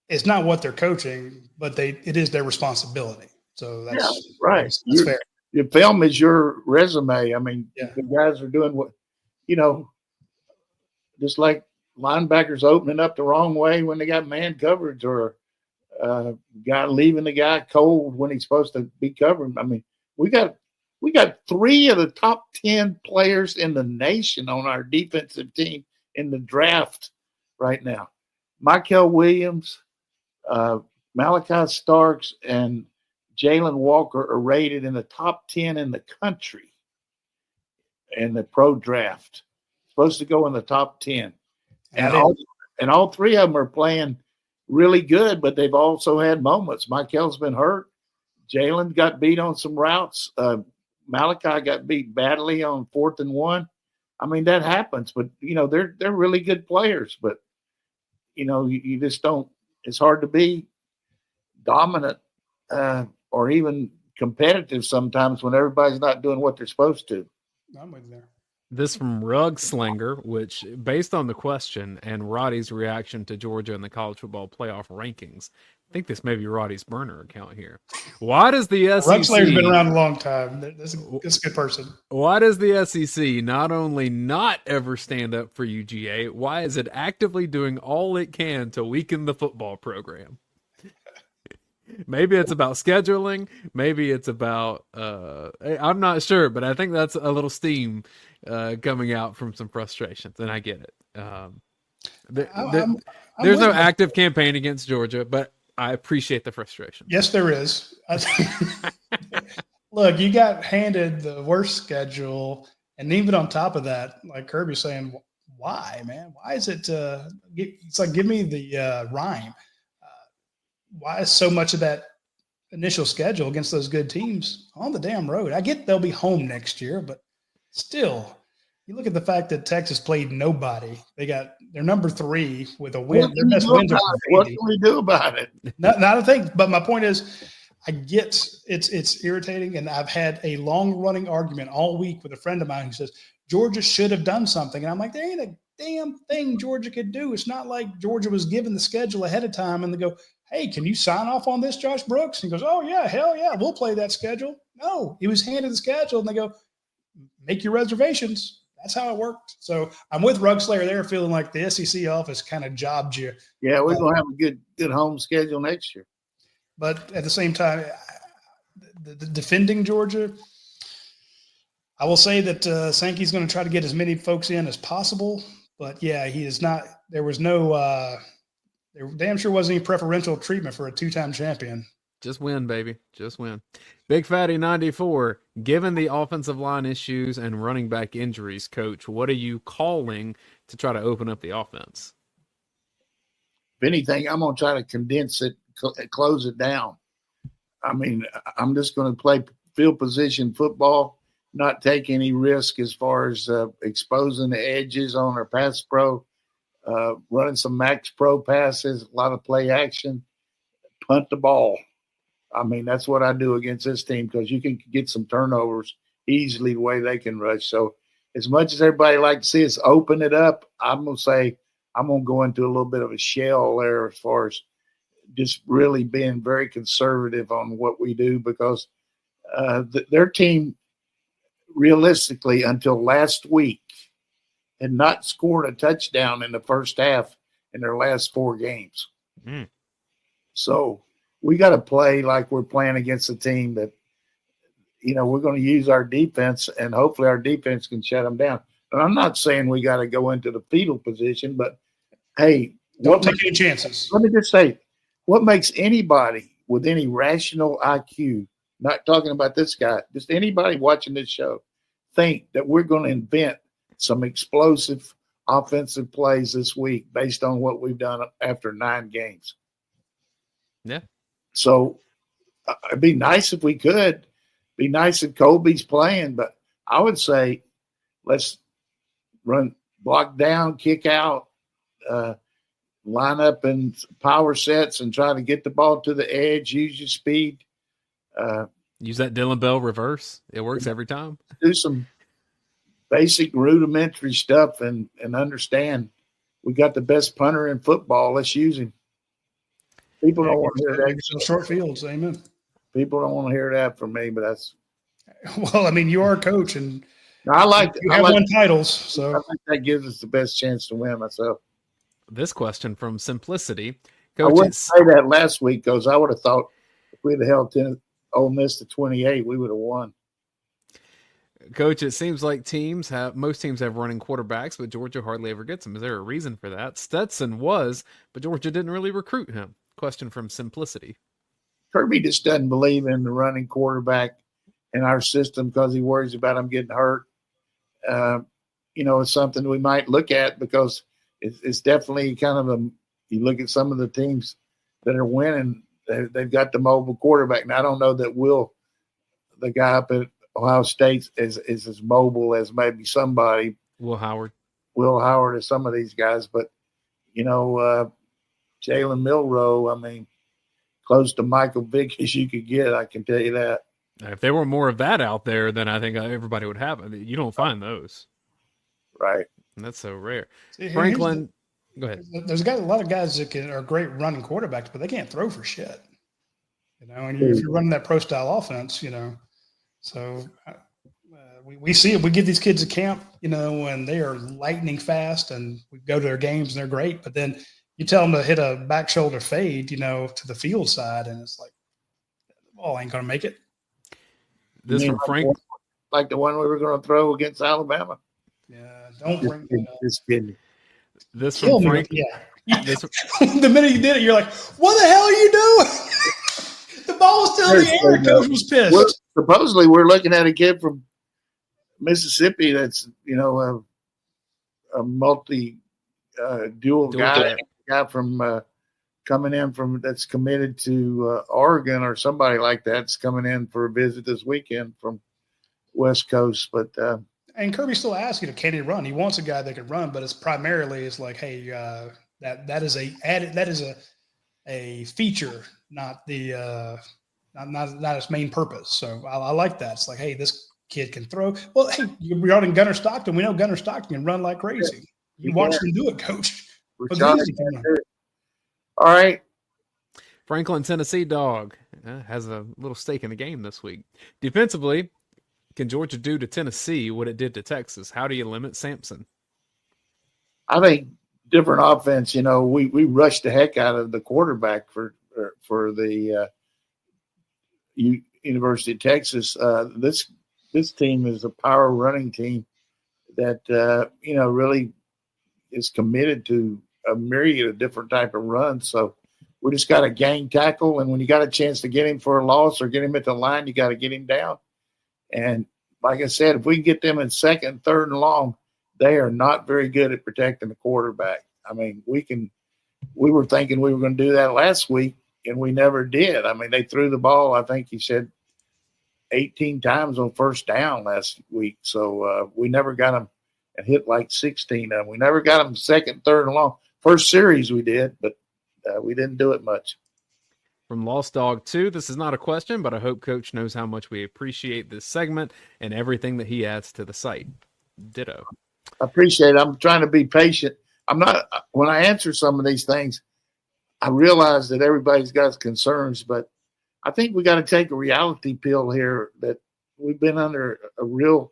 it's not what they're coaching, but it is their responsibility. So that's right. That's fair. Your film is your resume. I mean, the guys are doing what, you know, just like linebackers opening up the wrong way when they got man coverage or guy leaving the guy cold when he's supposed to be covering. I mean, we got three of the top 10 players in the nation on our defensive team in the draft right now. Michael Williams, Malachi Starks, and Jalen Walker are rated in the top 10 in the country in the pro draft. Supposed to go in the top 10. And all three of them are playing really good, but they've also had moments. Michael's been hurt. Jalen got beat on some routes. Malachi got beat badly on 4th and 1. I mean, that happens, but you know, they're really good players, but you know, you just don't, it's hard to be dominant or even competitive sometimes when everybody's not doing what they're supposed to. I'm with you there. This from Rug Slinger, which, based on the question and Roddy's reaction to Georgia in the college football playoff rankings, I think this may be Roddy's burner account here. Why does the SEC... Ruxler's been around a long time. That's a good person. Why does the SEC not only not ever stand up for UGA, why is it actively doing all it can to weaken the football program? Maybe it's about scheduling. Maybe it's about... I'm not sure, but I think that's a little steam coming out from some frustrations, and I get it. There's no active campaign against Georgia, but I appreciate the frustration. Yes, there is. Look, you got handed the worst schedule, and even on top of that, like Kirby's saying, why, man? Why is it? It's like, give me the rhyme. Why is so much of that initial schedule against those good teams on the damn road? I get they'll be home next year, but still, you look at the fact that Texas played nobody. They're number 3 with a win. Their best wins are what can we do about it? Not a thing. But my point is, I get it's irritating, and I've had a long-running argument all week with a friend of mine who says Georgia should have done something, and I'm like, there ain't a damn thing Georgia could do. It's not like Georgia was given the schedule ahead of time, and they go, hey, can you sign off on this, Josh Brooks? And he goes, oh, yeah, hell yeah, we'll play that schedule. No, he was handed the schedule, and they go, make your reservations. That's how it worked. So I'm with Rugslayer there, feeling like the SEC office kind of jobbed you. Yeah, we're going to have a good home schedule next year. But at the same time, the defending Georgia, I will say that Sankey's going to try to get as many folks in as possible. But, yeah, he is not – there was no there damn sure wasn't any preferential treatment for a 2-time champion. Just win, baby. Just win. Big Fatty 94, given the offensive line issues and running back injuries, Coach, what are you calling to try to open up the offense? If anything, I'm going to try to condense it, close it down. I mean, I'm just going to play field position football, not take any risk as far as exposing the edges on our pass pro, running some max pro passes, a lot of play action, punt the ball. I mean, that's what I do against this team because you can get some turnovers easily the way they can rush. So as much as everybody likes to see us open it up, I'm going to say I'm going to go into a little bit of a shell there as far as just really being very conservative on what we do because their team realistically until last week had not scored a touchdown in the first half in their last 4 games. Mm. So we got to play like we're playing against a team that, you know, we're going to use our defense and hopefully our defense can shut them down. And I'm not saying we got to go into the fetal position, but hey, don't take any chances. Let me just say, what makes anybody with any rational IQ, not talking about this guy, just anybody watching this show, think that we're going to invent some explosive offensive plays this week based on what we've done after 9 games? Yeah. So it'd be nice if we could. Be nice if Colby's playing, but I would say let's run block down, kick out, line up in power sets and try to get the ball to the edge, use your speed. Use that Dylan Bell reverse. It works every time. Do some basic rudimentary stuff and understand we got the best punter in football. Let's use him. People don't want to hear that. Some short fields, amen. People don't want to hear that from me, but that's. Well, I mean, you are a coach, and you have won titles, so I think that gives us the best chance to win myself. This question from Simplicity, Coach, I wouldn't say that last week because I would have thought if we'd have held Ole Miss to 28, we would have won. Coach, it seems like most teams have running quarterbacks, but Georgia hardly ever gets them. Is there a reason for that? Stetson was, but Georgia didn't really recruit him. Question from Simplicity. Kirby just doesn't believe in the running quarterback in our system because he worries about him getting hurt. You know, it's something we might look at because it's definitely kind of you look at some of the teams that are winning, they've got the mobile quarterback. Now, I don't know that the guy up at Ohio State is as mobile as maybe somebody. Will Howard or some of these guys. But, you know, Jalen Milroe, I mean, close to Michael Vick as you could get. I can tell you that. If there were more of that out there, then I think everybody would have it. You don't find those. Right. And that's so rare. See, Franklin, go ahead. There's a lot of guys that are great running quarterbacks, but they can't throw for shit. And if you're running that pro style offense, so we see it. We give these kids a camp, and they are lightning fast, and we go to their games and they're great. But then you tell them to hit a back shoulder fade, to the field side, and it's like, the ball ain't going to make it. This from Frank, like the one we were going to throw against Alabama. Yeah, don't bring that up. Just kidding. This from Frank. The minute you did it, you're like, "What the hell are you doing?" The ball was still in the air. The coach was pissed. Supposedly, we're looking at a kid from Mississippi that's a multi dual guy from coming in from that's committed to Oregon or somebody like that's coming in for a visit this weekend from West Coast. But and Kirby still asks can he run? He wants a guy that can run, but it's like, hey, that is a feature, not the not its main purpose. So I like that. It's like, hey, this kid can throw. Well, hey, you're out in Gunnar Stockton. We know Gunnar Stockton can run like crazy. You watch him do it, Coach. All right. Franklin, Tennessee dog has a little stake in the game this week. Defensively, can Georgia do to Tennessee what it did to Texas? How do you limit Sampson? I think different offense. We rushed the heck out of the quarterback for the University of Texas. This team is a power running team that really is committed to a myriad of different type of runs. So we just got to gang tackle, and when you got a chance to get him for a loss or get him at the line, you got to get him down. And like I said, if we can get them in second, third, and long, they are not very good at protecting the quarterback. I mean, we were thinking we were going to do that last week, and we never did. I mean, they threw the ball, I think he said, 18 times on first down last week. So we never got them and hit like 16 of them. We never got them second, third, and long. First series we did, but we didn't do it much. From Lost Dog 2, this is not a question, but I hope Coach knows how much we appreciate this segment and everything that he adds to the site. Ditto. I appreciate it. I'm trying to be patient. When I answer some of these things, I realize that everybody's got concerns, but I think we got to take a reality pill here that we've been under a real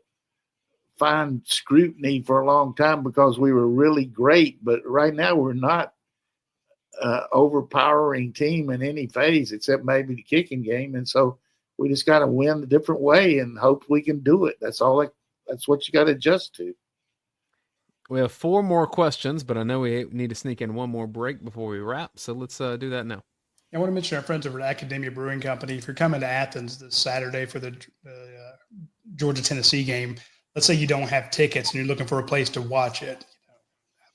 fine scrutiny for a long time because we were really great, but right now we're not overpowering team in any phase except maybe the kicking game, and so we just got to win a different way and hope we can do it. That's all. That's what you got to adjust to. We have 4 more questions, but I know we need to sneak in one more break before we wrap, so let's do that now. I want to mention our friends over at Academia Brewing Company. If you're coming to Athens this Saturday for the Georgia-Tennessee game, let's say you don't have tickets and you're looking for a place to watch it.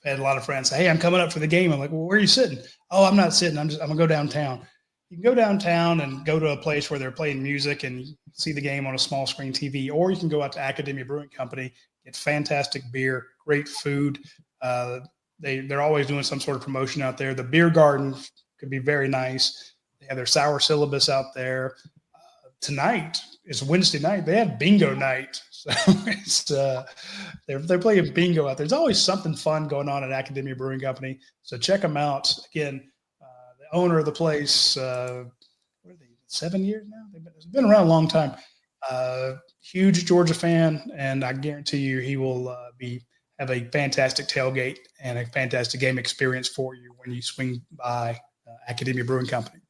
I've had a lot of friends say, hey, I'm coming up for the game. I'm like, well, where are you sitting? Oh, I'm not sitting. I'm going to go downtown. You can go downtown and go to a place where they're playing music and see the game on a small screen TV, or you can go out to Academia Brewing Company, get fantastic beer, great food. They're always doing some sort of promotion out there. The beer garden could be very nice. They have their sour syllabus out there. Tonight is Wednesday night. They have bingo night. So it's they're playing bingo out there. There's always something fun going on at Academia Brewing Company. So check them out. Again, the owner of the place, what are they, 7 years now? It's been around a long time. Huge Georgia fan, and I guarantee you he will have a fantastic tailgate and a fantastic game experience for you when you swing by Academia Brewing Company.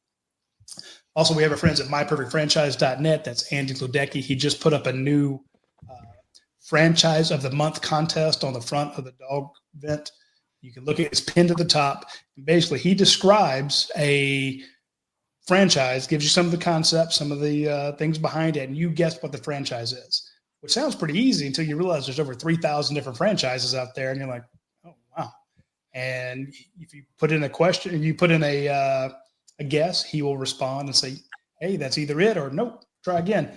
Also, we have our friends at myperfectfranchise.net. That's Andy Ludecky. He just put up a new Franchise of the Month contest on the front of the dog vent. You can look at it's pinned at the top. Basically, he describes a franchise, gives you some of the concepts, some of the things behind it, and you guess what the franchise is, which sounds pretty easy until you realize there's over 3,000 different franchises out there, and you're like, oh, wow. And if you put in a question, you put in a guess, he will respond and say, hey, that's either it or nope, try again.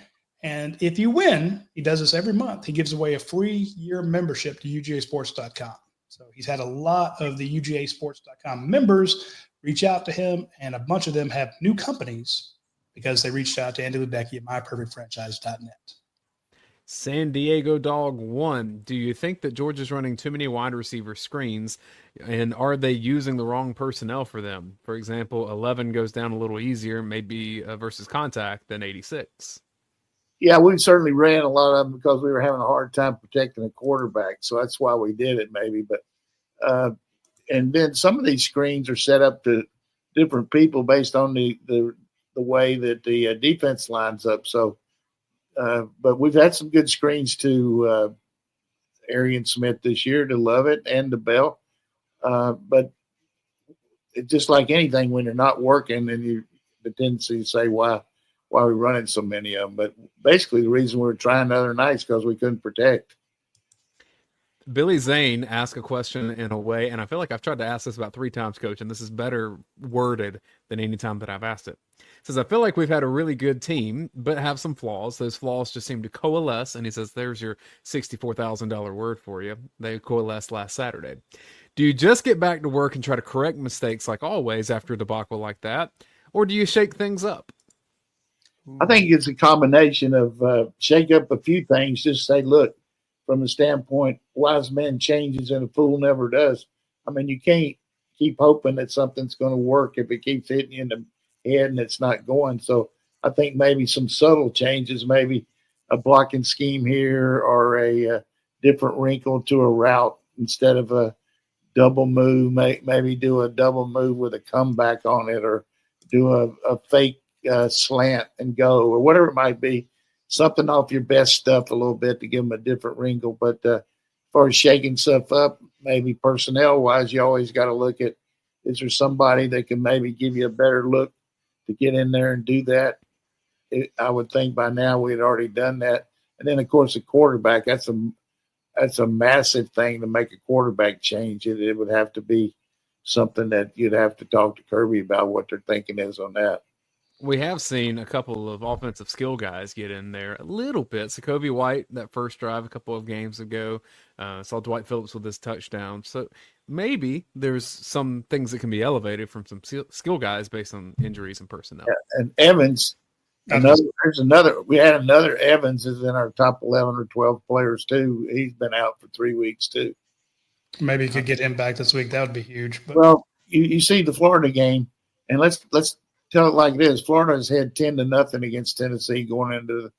And if you win, he does this every month. He gives away a free year membership to UGASports.com. So he's had a lot of the UGASports.com members reach out to him, and a bunch of them have new companies because they reached out to Andy Ledecky at myperfectfranchise.net. San Diego Dog 1. Do you think that Georgia's running too many wide receiver screens, and are they using the wrong personnel for them? For example, 11 goes down a little easier, maybe versus contact, than 86. Yeah, we certainly ran a lot of them because we were having a hard time protecting a quarterback. So that's why we did it maybe. But and then some of these screens are set up to different people based on the way that the defense lines up. So, but we've had some good screens to Arian Smith this year, to Lovett and to Bell. But it's just like anything, when they're not working, then the tendency to say, why are we running so many of them? But basically the reason we were trying the other night is because we couldn't protect. Billy Zane asked a question in a way, and I feel like I've tried to ask this about 3 times, Coach, and this is better worded than any time that I've asked it. He says, I feel like we've had a really good team, but have some flaws. Those flaws just seem to coalesce, and he says, there's your $64,000 word for you. They coalesced last Saturday. Do you just get back to work and try to correct mistakes like always after a debacle like that, or do you shake things up? I think it's a combination of shake up a few things, just say, look, from the standpoint, wise man changes and a fool never does. I mean, you can't keep hoping that something's going to work if it keeps hitting you in the head and it's not going. So I think maybe some subtle changes, maybe a blocking scheme here or a different wrinkle to a route instead of a double move, maybe do a double move with a comeback on it, or do a fake slant and go, or whatever it might be. Something off your best stuff a little bit to give them a different wrinkle. But as far as shaking stuff up, maybe personnel-wise, you always got to look at, is there somebody that can maybe give you a better look to get in there and do that? I would think by now we had already done that. And then, of course, a quarterback, that's a massive thing to make a quarterback change. It would have to be something that you'd have to talk to Kirby about what their thinking is on that. We have seen a couple of offensive skill guys get in there a little bit. So Kobe White, that first drive a couple of games ago, saw Dwight Phillips with his touchdown. So maybe there's some things that can be elevated from some skill guys based on injuries and personnel. Yeah, and Evans, we had another Evans is in our top 11 or 12 players too. He's been out for 3 weeks too. Maybe you could get him back this week. That would be huge. But. Well, you see the Florida game, and let's tell it like this. Florida's had 10-0 against Tennessee going into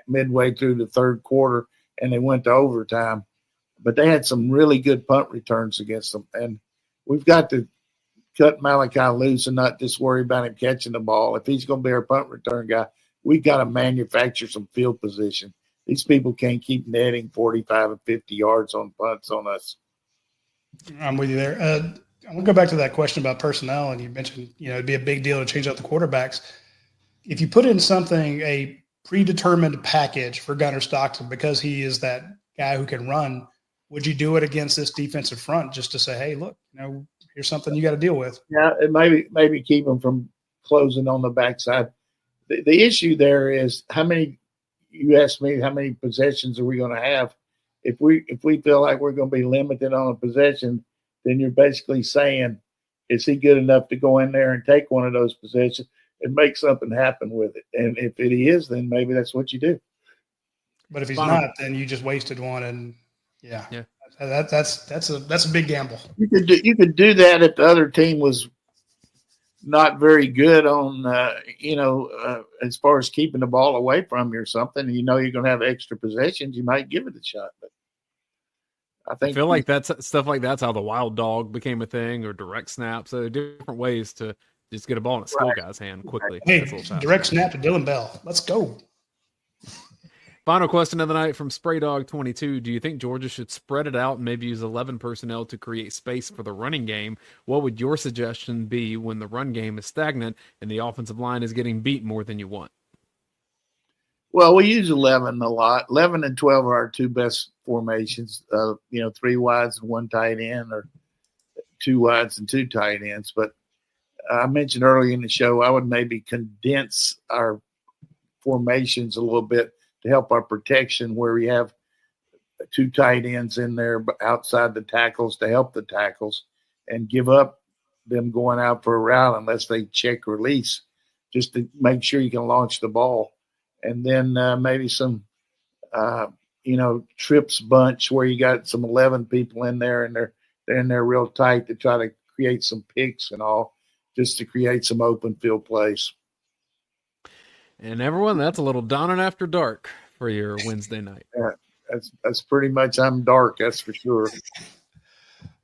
midway through the third quarter, and they went to overtime. But they had some really good punt returns against them. And we've got to cut Malachi loose and not just worry about him catching the ball. If he's going to be our punt return guy, we've got to manufacture some field position. These people can't keep netting 45 and 50 yards on punts on us. I'm with you there. I'm going to go back to that question about personnel, and you mentioned, it'd be a big deal to change out the quarterbacks. If you put in a predetermined package for Gunnar Stockton because he is that guy who can run, would you do it against this defensive front just to say, hey, look, here's something you got to deal with? Yeah, and maybe keep them from closing on the backside. The issue there is you asked me how many possessions are we going to have. If we feel like we're going to be limited on a possession, then you're basically saying, is he good enough to go in there and take one of those possessions and make something happen with it? And if it is, then maybe that's what you do. But if he's not, then you just wasted one. And yeah. That's a big gamble. You could do that if the other team was not very good on, as far as keeping the ball away from you or something. You're going to have extra possessions. You might give it a shot, but I feel like that's stuff like that's how the wild dog became a thing, or direct snap. So different ways to just get a ball in a skill guy's hand quickly. Hey, direct snap to Dylan Bell. Let's go. Final question of the night from SprayDog22. Do you think Georgia should spread it out and maybe use 11 personnel to create space for the running game? What would your suggestion be when the run game is stagnant and the offensive line is getting beat more than you want? Well, we use 11 a lot. 11 and 12 are our two best formations, 3 wides and 1 tight end, or 2 wides and 2 tight ends. But I mentioned earlier in the show, I would maybe condense our formations a little bit to help our protection, where we have 2 tight ends in there outside the tackles to help the tackles, and give up them going out for a route unless they check release, just to make sure you can launch the ball. And then maybe some, trips bunch where you got some 11 people in there and they're in there real tight to try to create some picks and all, just to create some open field plays. And everyone, that's a little Donnan After Dark for your Wednesday night. Yeah, that's pretty much, I'm dark, that's for sure.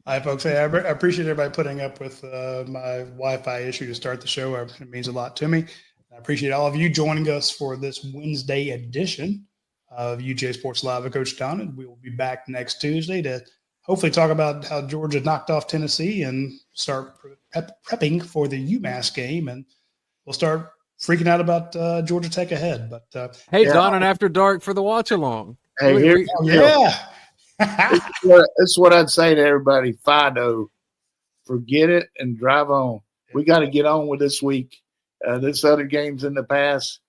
Hi, folks. Hey, I appreciate everybody putting up with my Wi-Fi issue to start the show. It means a lot to me. I appreciate all of you joining us for this Wednesday edition of UGASports Live with Coach Donnan. We will be back next Tuesday to hopefully talk about how Georgia knocked off Tennessee and start prepping for the UMass game. And we'll start freaking out about Georgia Tech ahead. But hey, Donnan After Dark for the watch along. Hey, yeah. That's what I'd say to everybody. Fido, forget it and drive on. We got to get on with this week. This other games in the past.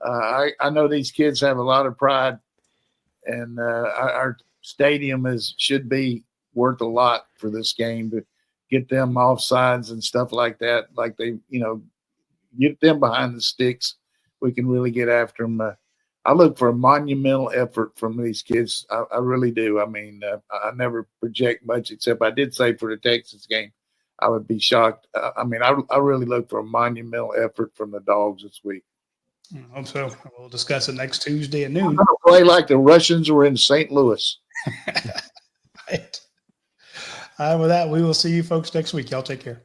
I know these kids have a lot of pride, and our stadium should be worth a lot for this game to get them offsides and stuff like that. Like they, get them behind the sticks. We can really get after them. I look for a monumental effort from these kids. I really do. I mean, I never project much, except I did say for the Texas game, I would be shocked. I really look for a monumental effort from the Dogs this week. I hope so. We'll discuss it next Tuesday at noon. I'm going to play like the Russians were in St. Louis. Right. With that, we will see you folks next week. Y'all take care.